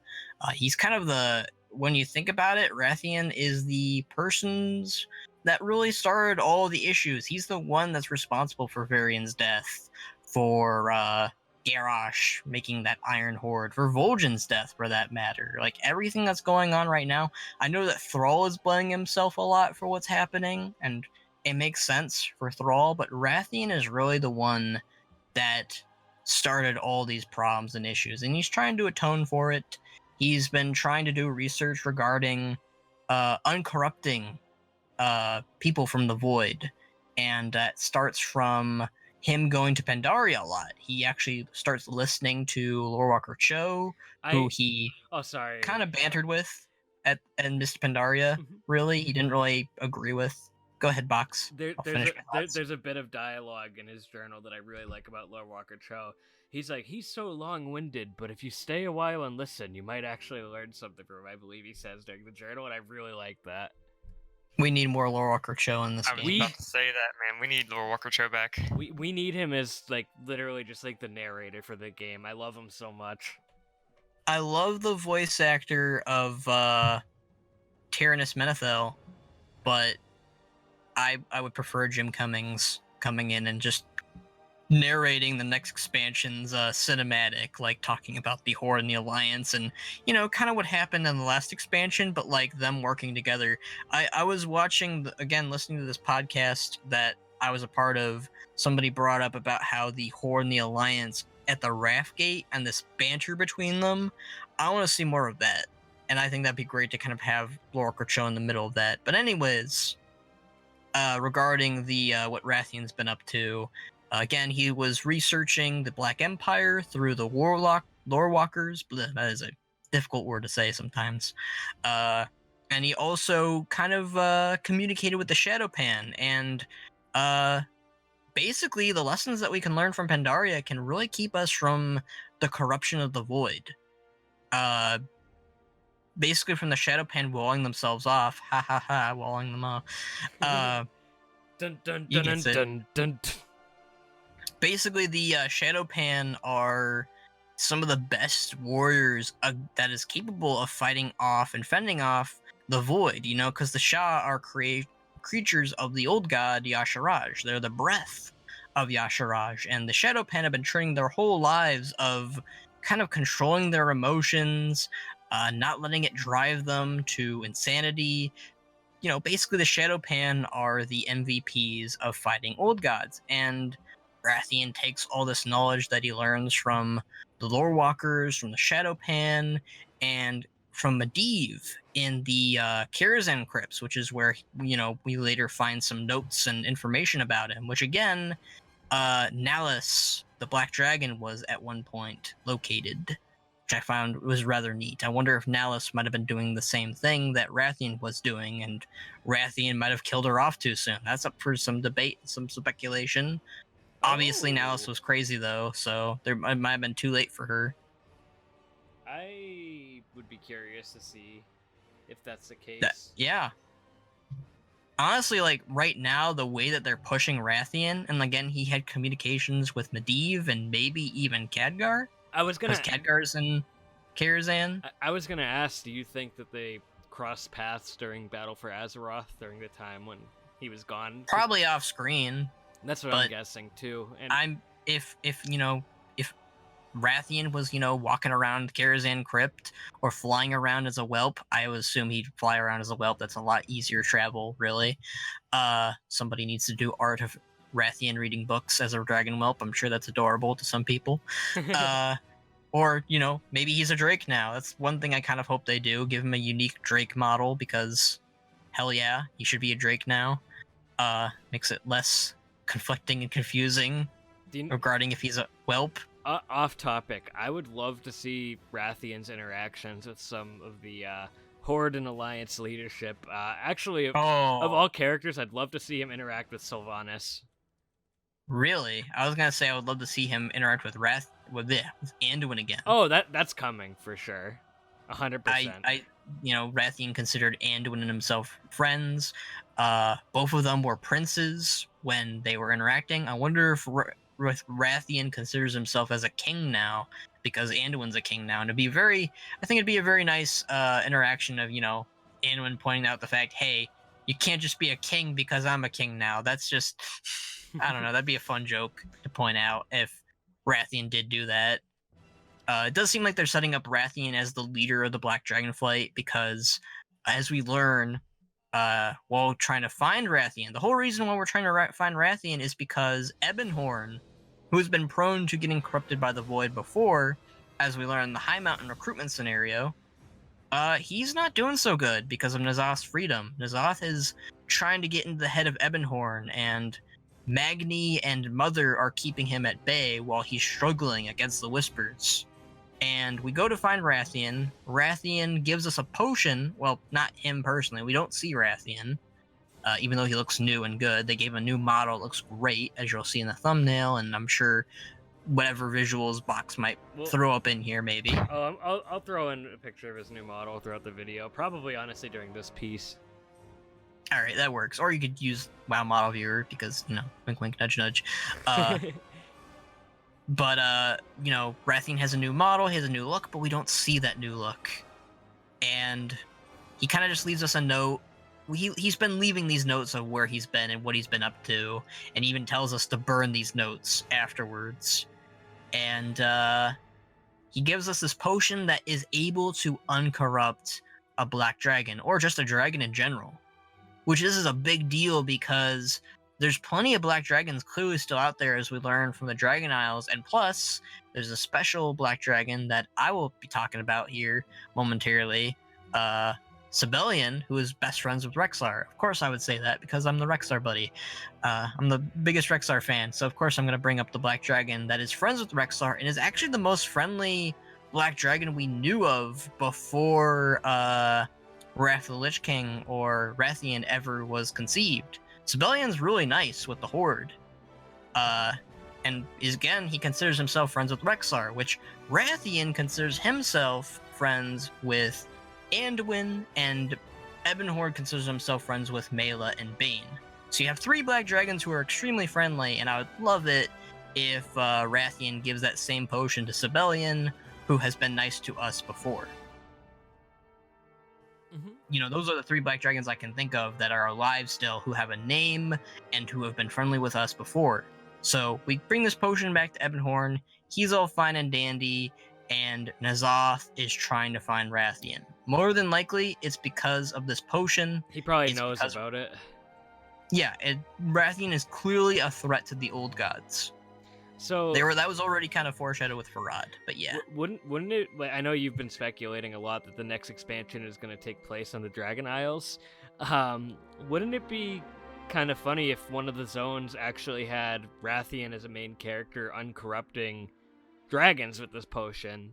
He's kind of when you think about it, Wrathion is the persons that really started all the issues. He's the one that's responsible for Varian's death, for Garrosh making that Iron Horde, for Vol'jin's death for that matter. Like, everything that's going on right now, I know that Thrall is blaming himself a lot for what's happening, and it makes sense for Thrall, but Wrathion is really the one that started all these problems and issues, and he's trying to atone for it. He's been trying to do research regarding uncorrupting people from the Void, and that starts from him going to Pandaria a lot. He actually starts listening to Lorewalker Cho, who he kind of bantered with at Mr. Pandaria. Really, he didn't really agree with. Go ahead, Box. There's a bit of dialogue in his journal that I really like about Lorewalker Cho. He's like, he's so long-winded, but if you stay a while and listen, you might actually learn something from him, I believe he says during the journal, and I really like that. We need more Lorewalker Cho in this game. I was about to say that, man. We need Lorewalker Cho back. We need him as, like, literally just, like, the narrator for the game. I love him so much. I love the voice actor of Tyrannus Menethil, but I would prefer Jim Cummings coming in and just narrating the next expansion's cinematic, like talking about the Horde and the Alliance, and kind of what happened in the last expansion, but like them working together. I was watching listening to this podcast that I was a part of. Somebody brought up about how the Horde and the Alliance at the Wrathgate and this banter between them. I want to see more of that, and I think that'd be great to kind of have Lorewalker Cho in the middle of that. But anyways, regarding the what Wrathion's been up to. Again, he was researching the Black Empire through the Lorewalkers. That is a difficult word to say sometimes. And he also kind of communicated with the Shadowpan. And basically, the lessons that we can learn from Pandaria can really keep us from the corruption of the Void. Basically, from the Shadowpan walling themselves off. Ha ha ha, walling them off. Dun dun dun dun dun dun. Basically, the Shadowpan are some of the best warriors that is capable of fighting off and fending off the Void, because the Shah are creatures of the old god Yasharaj. They're the breath of Yasharaj, and the Shadowpan have been training their whole lives of kind of controlling their emotions, not letting it drive them to insanity. You know, basically the Shadowpan are the MVPs of fighting old gods, and Wrathion takes all this knowledge that he learns from the Lore Walkers, from the Shadowpan, and from Medivh in the Kirazan crypts, which is where, you know, we later find some notes and information about him, which again, Nalus, the Black Dragon, was at one point located, which I found was rather neat. I wonder if Nalus might have been doing the same thing that Wrathion was doing, and Wrathion might have killed her off too soon. That's up for some debate, some speculation. Obviously, Nalus was crazy, though, so it might have been too late for her. I would be curious to see if that's the case. Yeah. Honestly, like, right now, the way that they're pushing Wrathion, and again, he had communications with Medivh and maybe even Khadgar. I was gonna... Because Khadgar's in Kirazan. I was gonna ask, do you think that they crossed paths during Battle for Azeroth during the time when he was gone? Probably off screen. That's what I'm guessing too. And if Wrathion was, you know, walking around Kirazan Crypt or flying around as a whelp, I would assume he'd fly around as a whelp. That's a lot easier travel, really. Somebody needs to do art of Wrathion reading books as a dragon whelp. I'm sure that's adorable to some people. Or, you know, maybe he's a Drake now. That's one thing I kind of hope they do. Give him a unique Drake model, because hell yeah, he should be a Drake now. Makes it less conflicting and confusing regarding if he's a whelp. Off topic, I would love to see Wrathion's interactions with some of the Horde and Alliance leadership. Actually, of all characters, I'd love to see him interact with Sylvanas. Really? I was gonna say I would love to see him interact with with Anduin again. Oh, that's coming for sure, 100%. You know, Wrathion considered Anduin and himself friends. Both of them were princes when they were interacting. I wonder if Wrathion considers himself as a king now, because Anduin's a king now, and I think it'd be a very nice interaction of, you know, Anduin pointing out the fact, hey, you can't just be a king because I'm a king now. That's just, I don't know, that'd be a fun joke to point out if Wrathion did do that. It does seem like they're setting up Wrathion as the leader of the Black Dragonflight, because as we learn, while trying to find Wrathion, the whole reason why we're trying to find Wrathion is because Ebonhorn, who's been prone to getting corrupted by the Void before, as we learn in the High Mountain recruitment scenario, he's not doing so good because of N'Zoth's freedom. N'Zoth is trying to get into the head of Ebonhorn, and Magni and Mother are keeping him at bay while he's struggling against the Whispers. And we go to find Wrathion. Wrathion gives us a potion. Well, not him personally. We don't see Wrathion, even though he looks new and good. They gave him a new model. It looks great, as you'll see in the thumbnail, and I'm sure whatever visuals Box might throw up in here, maybe. I'll throw in a picture of his new model throughout the video, probably, honestly, during this piece. All right, that works. Or you could use WoW Model Viewer, because, you know, wink, wink, nudge, nudge. But, you know, Wrathion has a new model, he has a new look, but we don't see that new look. And he kind of just leaves us a note. He's been leaving these notes of where he's been and what he's been up to, and even tells us to burn these notes afterwards. And he gives us this potion that is able to uncorrupt a black dragon, or just a dragon in general. Which this is a big deal, because there's plenty of black dragons clearly still out there, as we learn from the Dragon Isles, and plus, there's a special black dragon that I will be talking about here momentarily, Sibelian, who is best friends with Rexxar. Of course I would say that, because I'm the Rexxar buddy. I'm the biggest Rexxar fan, so of course I'm going to bring up the black dragon that is friends with Rexxar, and is actually the most friendly black dragon we knew of before Wrath of the Lich King or Wrathion ever was conceived. Sibelian's really nice with the Horde. And again, he considers himself friends with Rexxar, which Wrathion considers himself friends with Anduin, and Ebonhorn considers himself friends with Mela and Bane. So you have 3 black dragons who are extremely friendly, and I would love it if Wrathion gives that same potion to Sibelian, who has been nice to us before. You know, those are the 3 black dragons I can think of that are alive still, who have a name and who have been friendly with us before. So we bring this potion back to Ebonhorn. He's all fine and dandy, and N'Zoth is trying to find Wrathion. More than likely, it's because of this potion. He probably It's knows because- about it. Yeah, Wrathion is clearly a threat to the old gods. So That was already kind of foreshadowed with Farad, but yeah. wouldn't it? Like, I know you've been speculating a lot that the next expansion is going to take place on the Dragon Isles. Wouldn't it be kind of funny if one of the zones actually had Wrathion as a main character uncorrupting dragons with this potion,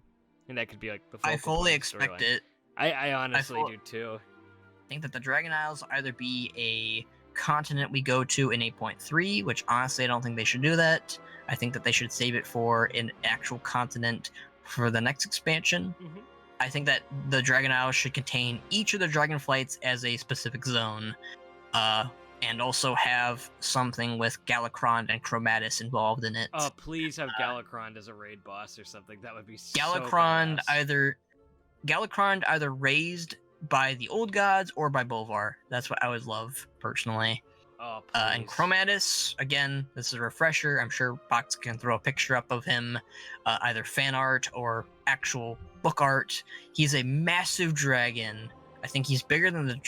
and that could be like the focal I fully point of the expect storyline. it. I honestly fu- do too. I think that the Dragon Isles either be a continent we go to in 8.3, which honestly I don't think they should do that. I think that they should save it for an actual continent for the next expansion. Mhm. I think that the Dragon Isles should contain each of the dragon flights as a specific zone, and also have something with Galakron and Chromatis involved in it. Oh, please have Galakron as a raid boss or something. That would be so Galakron badass. either raised by the old gods or by Bolvar. That's what I would love personally. Oh, And please. Chromatis, again, this is a refresher. I'm sure Box can throw a picture up of him, either fan art or actual book art. He's a massive dragon. I think he's bigger than the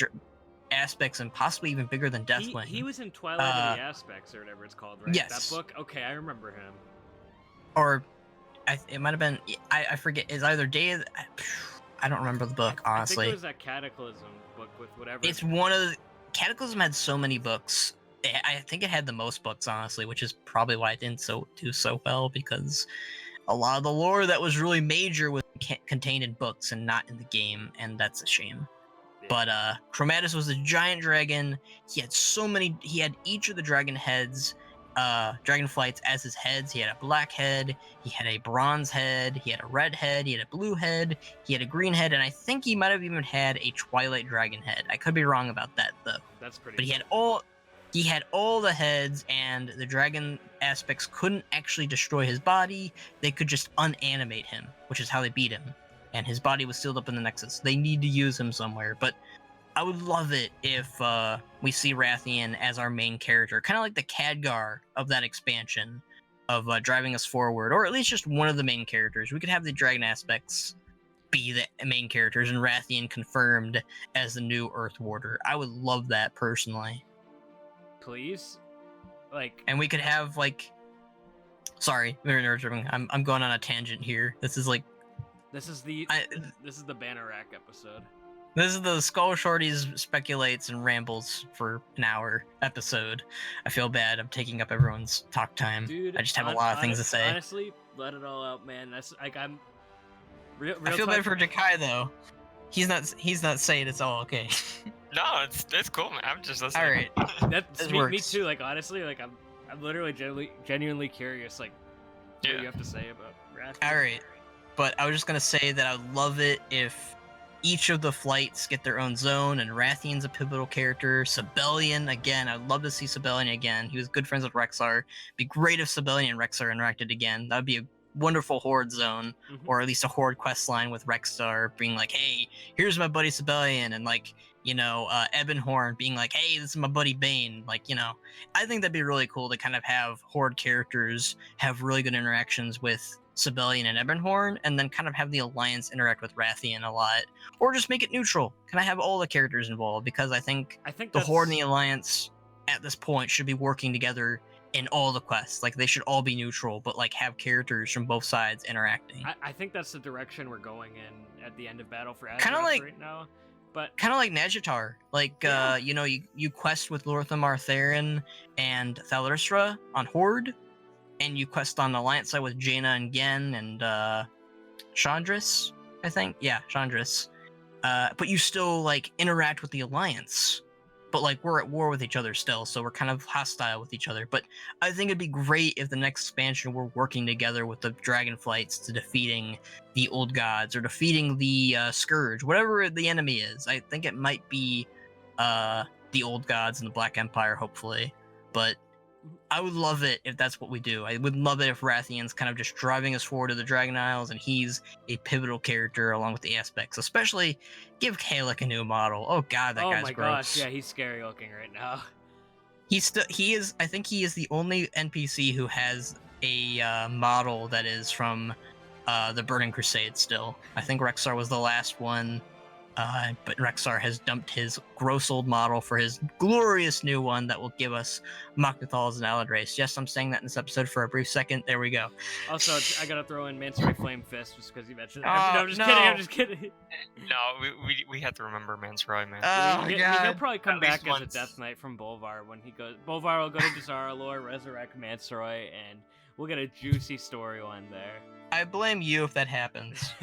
Aspects and possibly even bigger than Deathwing. He was in Twilight of the Aspects or whatever it's called, right? Yes. That book? Okay, I remember him. Or it might have been, I forget, it's either Day of... I don't remember the book, I honestly. think it was that Cataclysm book with whatever. It's one of the... Cataclysm had so many books. I think it had the most books, honestly, which is probably why it didn't do so well, because a lot of the lore that was really major was contained in books and not in the game, and that's a shame. Yeah. But Chromatis was a giant dragon. He had each of the dragon heads, dragon flights as his heads. He had a black head, he had a bronze head, he had a red head, he had a blue head, he had a green head, and I think he might have even had a Twilight dragon head. I could be wrong about that though. That's pretty. But he had all the heads, and the dragon aspects couldn't actually destroy his body. They could just unanimate him, which is how they beat him. And his body was sealed up in the Nexus. They need to use him somewhere. But I would love it if we see Wrathion as our main character, kind of like the Khadgar of that expansion, of driving us forward, or at least just one of the main characters. We could have the dragon aspects be the main characters, and Wrathion confirmed as the new Earth Warder. I would love that personally. Please, like. And we could have like, sorry, very nerve-wracking. I'm going on a tangent here. This is like, This is the banner rack episode. this is the Skull Shorties speculates and rambles for an hour episode. I feel bad. I'm taking up everyone's talk time. Dude, I just have a lot of things to say. Honestly, let it all out, man. That's like I'm. Real I feel talk, bad for Jakai though. He's not saying it's all okay. No, it's cool, man. I'm just listening. All right. That's This me works. too. Like honestly, like I'm literally genuinely curious, like what Yeah. you have to say about Wrath. All right. But I was just gonna say that I would love it if each of the flights get their own zone, and Wrathion's a pivotal character. Sibelian, again, I'd love to see Sibelian again. He was good friends with Rexar. Be great if Sibelian and Rexar interacted again. That would be a wonderful Horde zone, Mhm. or at least a Horde quest line with Rexar being like, hey, here's my buddy Sibelian, and like, Ebonhorn being like, hey, this is my buddy Bane. Like, I think that'd be really cool to kind of have Horde characters have really good interactions with Sibelian and Ebonhorn, and then kind of have the Alliance interact with Wrathion a lot, or just make it neutral. Can I have all the characters involved? Because I think the Horde and the Alliance at this point should be working together in all the quests. Like, they should all be neutral, but like have characters from both sides interacting. I think that's the direction we're going in at the end of Battle for Azeroth Kinda like- right now. But Kind of like Najatar. Like, Yeah. you quest with Lorthamar Theron and Thalrisra on Horde, and you quest on the Alliance side with Jaina and Gen and Chandris, I think. Yeah, Chandris. But you still like interact with the Alliance. But like we're at war with each other still, so we're kind of hostile with each other. But I think it'd be great if the next expansion we're working together with the Dragonflights to defeating the Old Gods or defeating the Scourge, whatever the enemy is. I think it might be the Old Gods and the Black Empire, hopefully. But I would love it if that's what we do. I would love it if Wrathion's kind of just driving us forward to the Dragon Isles, and he's a pivotal character along with the aspects. Especially, give Kalek a new model. Oh god, that oh guy's my gross. gosh, yeah, he's scary looking right now. I think he is the only NPC who has a model that is from the Burning Crusade still. I think Rexar was the last one, but Rexar has dumped his gross old model for his glorious new one that will give us Mok'Nathals and Aladrace. Yes, I'm saying that in this episode for a brief second. There we go. Also, I gotta throw in Manta Ray Flame Fist just because you mentioned it. Oh, No, I'm just kidding. I'm just kidding. No, we have to remember Mance Roy, man. Oh, He'll probably come At least back as a once. Death Knight from Bolvar when he goes. Bolvar will go to Dazar'alor, resurrect Manta Ray, and we'll get a juicy storyline there. I blame you if that happens.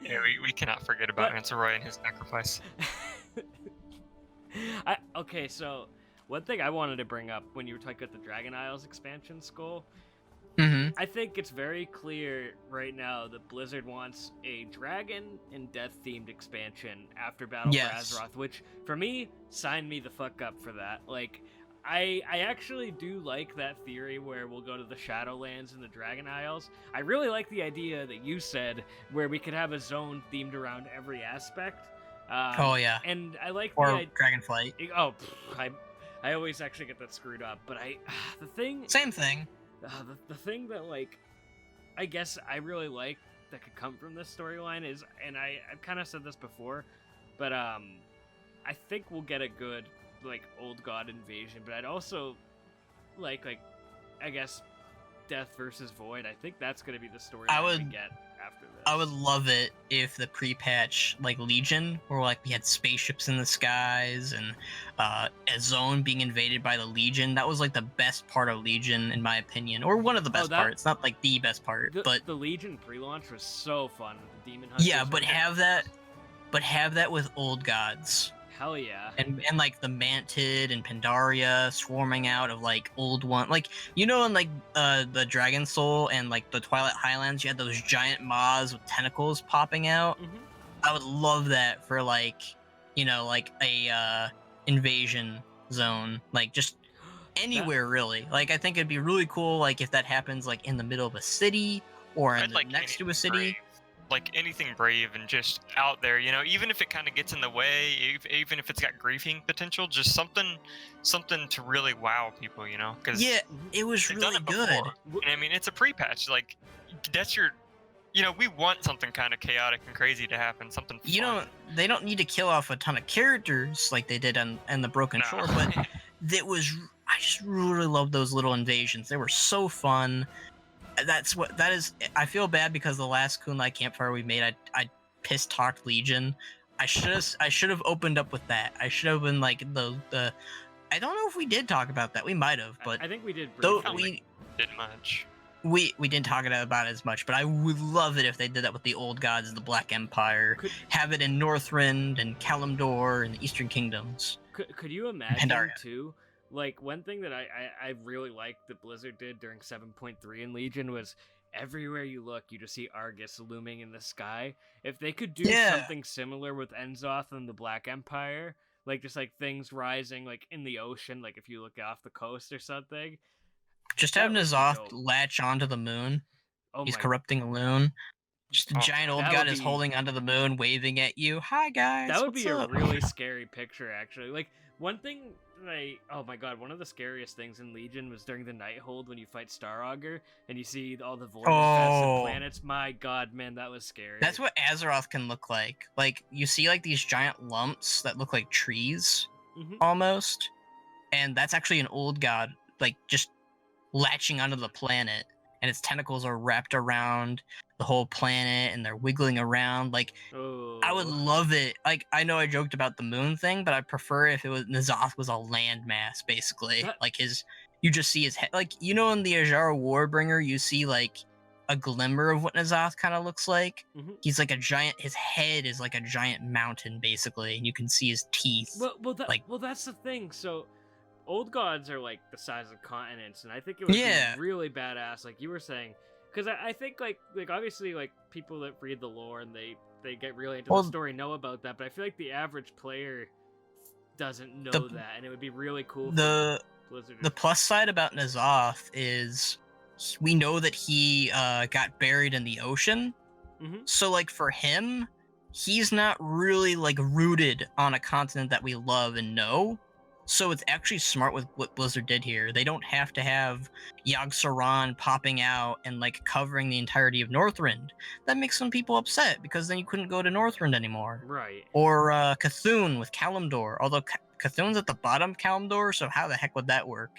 Yeah, we cannot forget about Mance Roy and his sacrifice. Okay, so one thing I wanted to bring up when you were talking about the Dragon Isles expansion skull, Mm-hmm. I think it's very clear right now that Blizzard wants a dragon and death themed expansion after Battle Yes. for Azeroth, which for me, sign me the fuck up for that. Like, I actually do like that theory where we'll go to the Shadowlands and the Dragon Isles. I really like the idea that you said where we could have a zone themed around every aspect. Oh yeah. And I like Or the idea. Dragonflight. I always actually get that screwed up. But the thing Same thing. the thing that, like, I guess I really like that could come from this storyline is, and I've kind of said this before, but I think we'll get a good, like, old god invasion, but I'd also like I guess Death versus Void. I think that's going to be the storyline we get after this. I would love it if the pre-patch, like, Legion, where, like, we had spaceships in the skies and a zone being invaded by the Legion. That was, like, the best part of Legion, in my opinion, or one of the best parts. Not, like, the best part, but the Legion pre-launch was so fun with the Demon Hunters. yeah, but have that with old gods. Hell yeah. And like the Mantid and Pandaria swarming out of, like, old one, like, you know, in, like, the Dragon Soul and, like, the Twilight Highlands, you had those giant maws with tentacles popping out. Mm-hmm. I would love that for, like, you know, like a invasion zone, like, just anywhere really. Like, I think it'd be really cool, like, if that happens, like, in the middle of a city or I'd like next to a anything city. brave. Like anything brave and just out there, you know, even if it kind of gets in the way, even if it's got griefing potential, just something to really wow people, you know? Because Yeah, it was they've really done it good. before. And I mean, it's a pre-patch. Like, that's your, you know, we want something kind of chaotic and crazy to happen. Something fun. You know, they don't need to kill off a ton of characters like they did on the Broken Shore, but I just really love those little invasions. They were so fun. That is. I feel bad because the last Kun-Lai Campfire we made, I piss talked Legion. I should have opened up with that. I should have been like the. I don't know if we did talk about that. We might have, but I think we did. though briefly. did much. We didn't talk about it as much, but I would love it if they did that with the old gods of the Black Empire. Have it in Northrend and Kalimdor and the Eastern Kingdoms. Could you imagine Pandaria. too? Like, one thing that I really liked that Blizzard did during 7.3 in Legion was everywhere you look, you just see Argus looming in the sky. If they could do something similar with Enzoth and the Black Empire, like just like things rising like in the ocean, like if you look off the coast or something. Just That have would be N'Zoth dope. latch onto the moon. Oh He's my, corrupting a loon. Just a Oh, giant old that god would is be- holding onto the moon, waving at you. Hi guys. that would what's be a up?" really scary picture, actually. Like, one thing oh my god, one of the scariest things in Legion was during the Nighthold when you fight Star Augur and you see all the void infested Oh. planets. My god, man, that was scary. That's what Azeroth can look like. Like, you see, like, these giant lumps that look like trees, Mhm. almost. And that's actually an old god, like, just latching onto the planet. And its tentacles are wrapped around the whole planet, and they're wiggling around. Like, Oh. I would love it. Like, I know I joked about the moon thing, but I'd prefer if it was N'Zoth was a landmass, basically. That- Like, you just see his head. Like, you know, in the Ajara Warbringer, you see, like, a glimmer of what N'Zoth kind of looks like. Mhm. He's like a giant. His head is like a giant mountain, basically, and you can see his teeth. Well, that's the thing. So, old gods are like the size of continents, and I think it would Yeah. be really badass, like you were saying, because I think like obviously like people that read the lore and they get really into Well, the story know about that, but I feel like the average player doesn't know The- that, and it would be really cool. the for Blizzard. the plus side about N'Zoth is we know that he got buried in the ocean. Mhm. So, like, for him, he's not really, like, rooted on a continent that we love and know. So it's actually smart with what Blizzard did here. They don't have to have Yogg-Saron popping out and like covering the entirety of Northrend. That makes some people upset because then you couldn't go to Northrend anymore. Right. Or Cthulhu with Kalimdor. Although Cthulhu's at the bottom of Kalimdor, so how the heck would that work?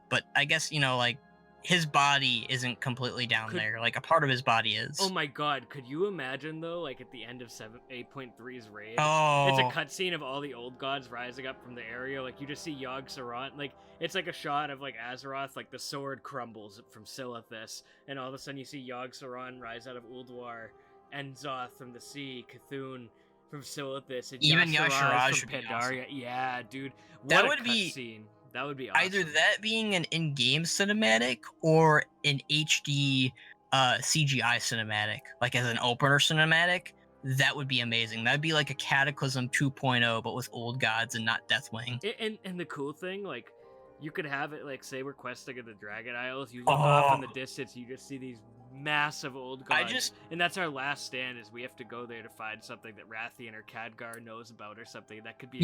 But I guess, like, his body isn't completely down there. Like, a part of his body is. Oh my god, could you imagine, though, like, at the end of 8.3's raid? Oh. It's a cutscene of all the old gods rising up from the area. Like, you just see Yogg-Saron. Like, it's like a shot of, like, Azeroth. Like, the sword crumbles from Silithus. And all of a sudden you see Yogg-Saron rise out of Ulduar. And Zoth from the sea. Cthulhu from Silithus. And Even Yashiraj from Pandaria. Awesome. Yeah, dude. What that a would be cutscene. That would be awesome. Either that being an in-game cinematic or an HD CGI cinematic, like as an opener cinematic. That would be amazing. That'd be like a Cataclysm 2.0, but with old gods and not Deathwing. And the cool thing, like, you could have it, like, say we're questing at the Dragon Isles, you look off in the distance, you just see these massive old gods, and that's our last stand, is we have to go there to find something that Wrathion or Khadgar knows about, or something that could be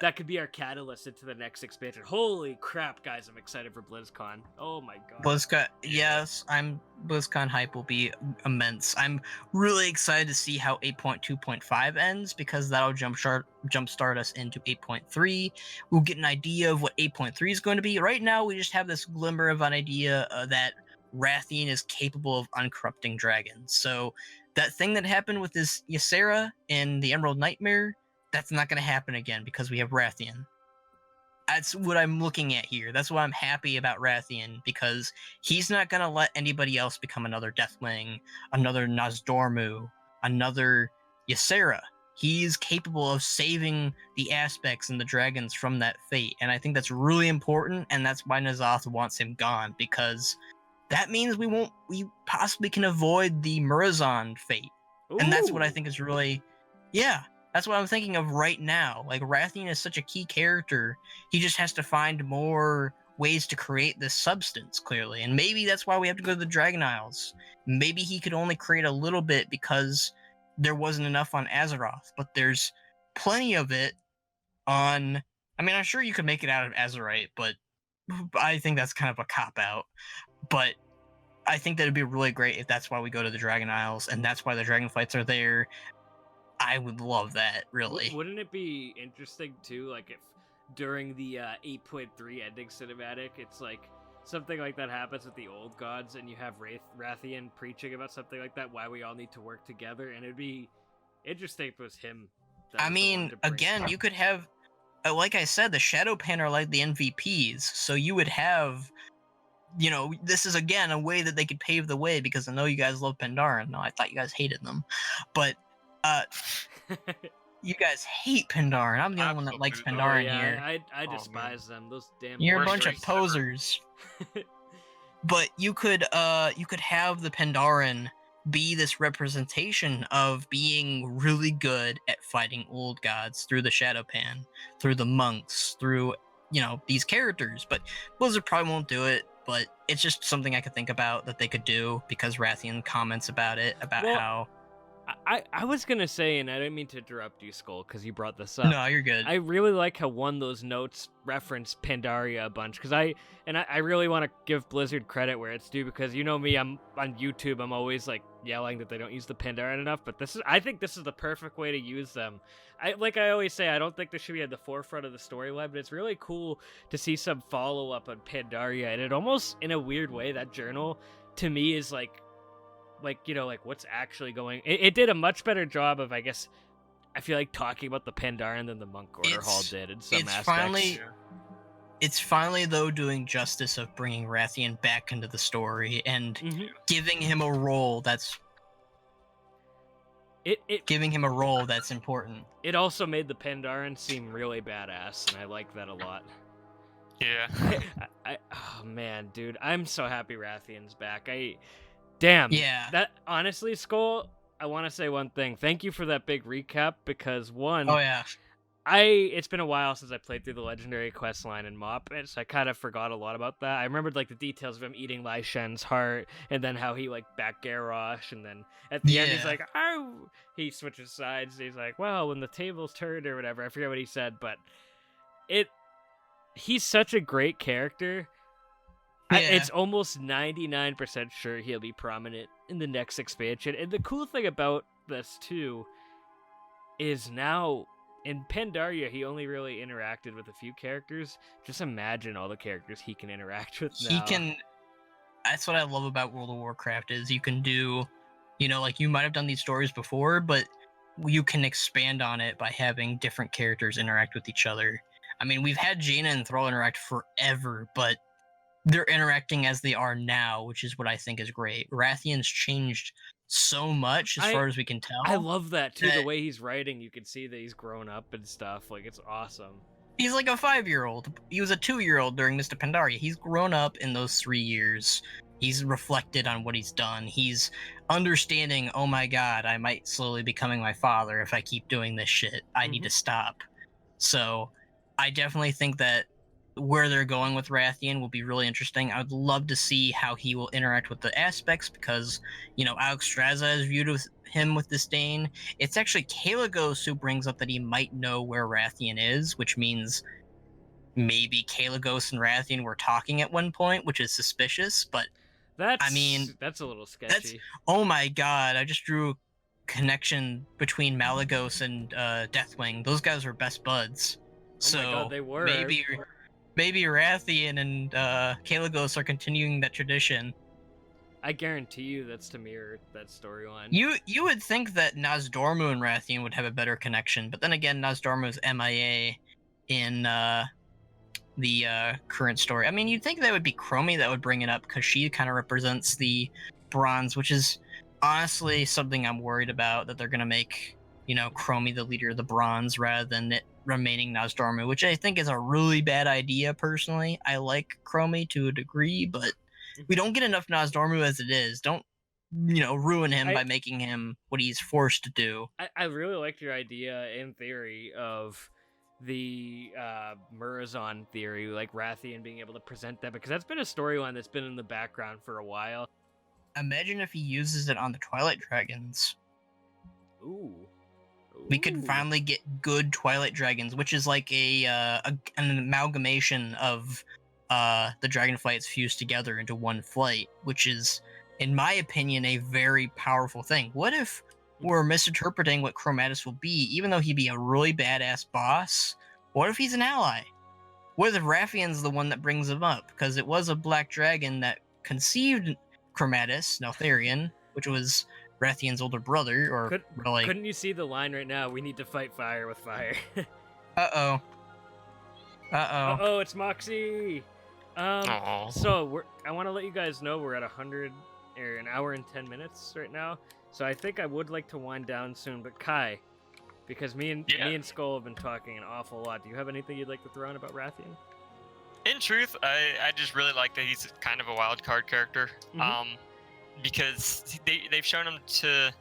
that could be our catalyst into the next expansion. Holy crap, guys, I'm excited for BlizzCon. Oh my god. BlizzCon, yes, BlizzCon hype will be immense. I'm really excited to see how 8.2.5 ends, because that'll jumpstart us into 8.3. We'll get an idea of what 8.3 is going to be. Right now, we just have this glimmer of an idea that Wrathion is capable of uncorrupting dragons. So that thing that happened with this Ysera in the Emerald Nightmare, that's not going to happen again because we have Wrathion. That's what I'm looking at here. That's why I'm happy about Wrathion, because he's not going to let anybody else become another Deathwing, another Nozdormu, another Ysera. He's capable of saving the aspects and the dragons from that fate, and I think that's really important, and that's why N'Zoth wants him gone, because that means we possibly can avoid the Murozond fate. Ooh. And that's what I think is really, that's what I'm thinking of right now. Like, Wrathion is such a key character. He just has to find more ways to create this substance, clearly. And maybe that's why we have to go to the Dragon Isles. Maybe he could only create a little bit because there wasn't enough on Azeroth. But there's plenty of it on... I mean, I'm sure you could make it out of Azerite, but I think that's kind of a cop-out. But I think that would be really great if that's why we go to the Dragon Isles, and that's why the dragon fights are there. I would love that, really. Wouldn't it be interesting, too, like, if during the 8.3 ending cinematic, it's like something like that happens with the old gods, and you have Wrathion preaching about something like that, why we all need to work together, and it'd be interesting if it was him. I mean, again, you could have, like I said, the Shadowpan are like the MVPs, so you would have... this is, again, a way that they could pave the way, because I know you guys love Pandaren. No, I thought you guys hated them. But, you guys hate Pandaren. I'm the only one that likes Pandaren here. I despise them. Those damn... You're a bunch of posers. But you could have the Pandaren be this representation of being really good at fighting old gods through the Shadowpan, through the monks, through, these characters. But Blizzard probably won't do it. But it's just something I could think about that they could do, because Wrathion comments about it, how... I was going to say, and I didn't mean to interrupt you, Skull, because you brought this up. No, you're good. I really like how one of those notes referenced Pandaria a bunch, because I really want to give Blizzard credit where it's due, because you know me, I'm on YouTube, I'm always like yelling that they don't use the Pandaren enough, but I think this is the perfect way to use them. Like I always say, I don't think this should be at the forefront of the storyline, but it's really cool to see some follow-up on Pandaria, and it almost, in a weird way, that journal, to me, is like what's actually going... It did a much better job of, I guess, I feel like, talking about the Pandaren than the Monk Order Hall did in some aspects. It's finally, though, doing justice of bringing Wrathion back into the story and giving him a role that's... giving him a role that's important. It also made the Pandaren seem really badass, and I like that a lot. Yeah. Oh, man, dude. I'm so happy Wrathion's back. Damn. Yeah. That, honestly, Skull, I want to say one thing. Thank you for that big recap, because one... Oh, yeah. It's been a while since I played through the Legendary quest line in MoP, and so I kind of forgot a lot about that. I remembered, like, the details of him eating Lai Shen's heart, and then how he, like, backed Garrosh, and then at the end he's like, oh! He switches sides, and he's like, well, when the tables turned or whatever. I forget what he said, but he's such a great character. Yeah. It's almost 99% sure he'll be prominent in the next expansion. And the cool thing about this too is now in Pandaria he only really interacted with a few characters. Just imagine all the characters he can interact with now. He can. That's what I love about World of Warcraft is you can do, like you might have done these stories before, but you can expand on it by having different characters interact with each other. I mean, we've had Jaina and Thrall interact forever, but they're interacting as they are now, which is what I think is great. Wrathion's changed so much as far as we can tell. I love that too. The way he's writing, you can see that he's grown up and stuff. Like, it's awesome. He's like a 5-year-old. He was a 2-year-old during Mr. Pandaria. He's grown up in those 3 years. He's reflected on what he's done. He's understanding, oh my god, I might slowly becoming my father if I keep doing this shit. I need to stop. So I definitely think that where they're going with Wrathion will be really interesting. I would love to see how he will interact with the aspects because, Alex Straza is viewed with him with disdain. It's actually Kalagos who brings up that he might know where Wrathion is, which means maybe Kalagos and Wrathion were talking at one point, which is suspicious, but that's a little sketchy. Oh my god, I just drew a connection between Malagos and Deathwing. Those guys were best buds. Oh my god, they were. Maybe Wrathion and Kalagos are continuing that tradition. I guarantee you that's to mirror that storyline. You would think that Nozdormu and Wrathion would have a better connection, but then again, Nozdormu's MIA in the current story. I mean, you'd think that would be Chromie that would bring it up because she kind of represents the bronze, which is honestly something I'm worried about, that they're going to make, Chromie the leader of the bronze rather than it remaining Nozdormu, which I think is a really bad idea personally. I like Chromie to a degree, but we don't get enough Nozdormu as it is. Don't, ruin him by making him what he's forced to do. I really liked your idea in theory of the Murazon theory, like Wrathion being able to present that, because that's been a storyline that's been in the background for a while. Imagine if he uses it on the Twilight Dragons. Ooh. We could finally get good Twilight Dragons, which is like an amalgamation of the Dragonflights fused together into one flight, which is, in my opinion, a very powerful thing. What if we're misinterpreting what Chromatus will be, even though he'd be a really badass boss? What if he's an ally? What if Wrathion's the one that brings him up? Because it was a black dragon that conceived Chromatus, Neltharion, which was Wrathion's older brother, or couldn't you see the line right now? We need to fight fire with fire. Uh-oh, it's Moxie. So I want to let you guys know we're at 100 or an hour and 10 minutes right now. So I think I would like to wind down soon. But Kai, because me and Skull have been talking an awful lot. Do you have anything you'd like to throw in about Wrathion? In truth, I just really like that he's kind of a wild card character. Because they've shown him to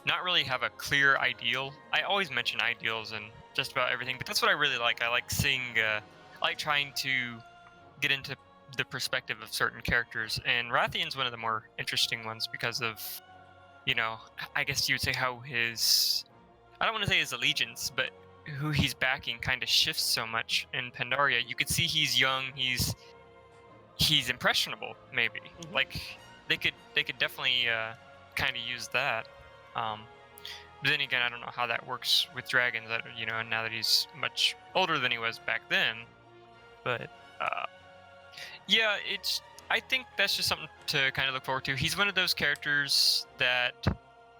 not really have a clear ideal. I always mention ideals and just about everything, but that's what I really like. I like seeing, I like trying to get into the perspective of certain characters, and Wrathion's one of the more interesting ones because of, I guess you would say how I don't want to say his allegiance, but who he's backing kind of shifts so much in Pandaria. You could see he's young, he's impressionable, maybe. Like, they could definitely kind of use that. But then again, I don't know how that works with dragons, now that he's much older than he was back then. But, I think that's just something to kind of look forward to. He's one of those characters that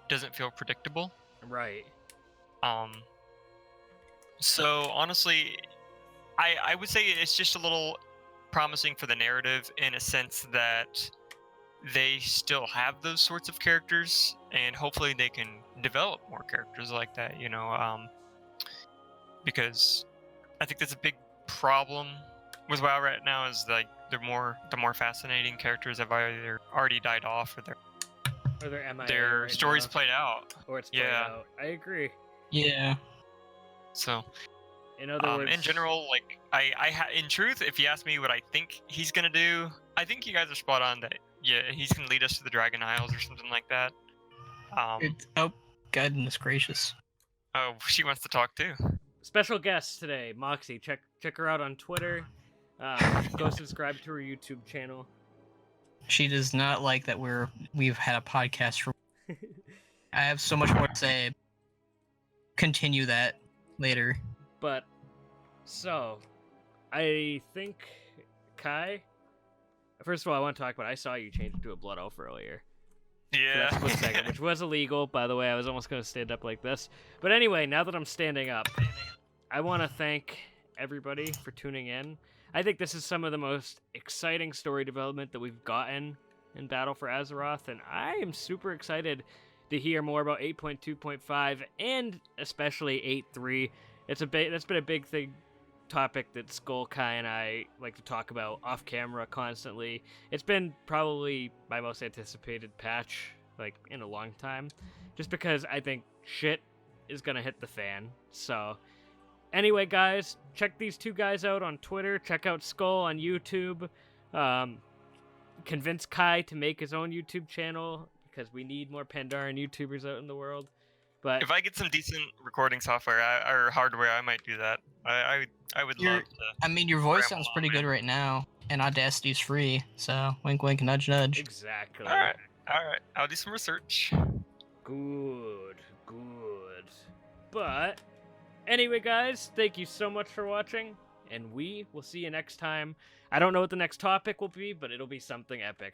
doesn't feel predictable. Right. So, honestly, I would say it's just a little promising for the narrative in a sense that they still have those sorts of characters, and hopefully they can develop more characters like that, because I think that's a big problem with WoW right now, is like the more fascinating characters have either already died off or their stories played out. Or it's played out. I agree. Yeah. So, in other words, in general, like in truth, if you ask me what I think he's gonna do, I think you guys are spot on that. Yeah, he's gonna lead us to the Dragon Isles or something like that. Oh, goodness gracious! Oh, she wants to talk too. Special guest today, Moxie. Check her out on Twitter Go subscribe to her YouTube channel. She does not like that we've had a podcast for. I have so much more to say. Continue that later. But so, I think Kai. First of all, I want to talk about. I saw you change it to a blood elf earlier. Yeah. For that split second, which was illegal, by the way. I was almost going to stand up like this. But anyway, now that I'm standing up, I want to thank everybody for tuning in. I think this is some of the most exciting story development that we've gotten in Battle for Azeroth, and I am super excited to hear more about 8.2.5 and especially 8.3. That's been a big topic that Skull, Kai, and I like to talk about off camera constantly. It's been probably my most anticipated patch like in a long time, just because I think shit is gonna hit the fan. So anyway, guys, check these two guys out on Twitter. Check out Skull on YouTube. Convince Kai to make his own YouTube channel because we need more Pandaren YouTubers out in the world. But if I get some decent recording software or hardware, I might do that. I would love to. I mean, your voice ramble sounds on, pretty man. good right now, and Audacity's free, so wink, wink, nudge, nudge. exactly. All right. I'll do some research. Good. But anyway, guys, thank you so much for watching, and we will see you next time. I don't know what the next topic will be, but it'll be something epic.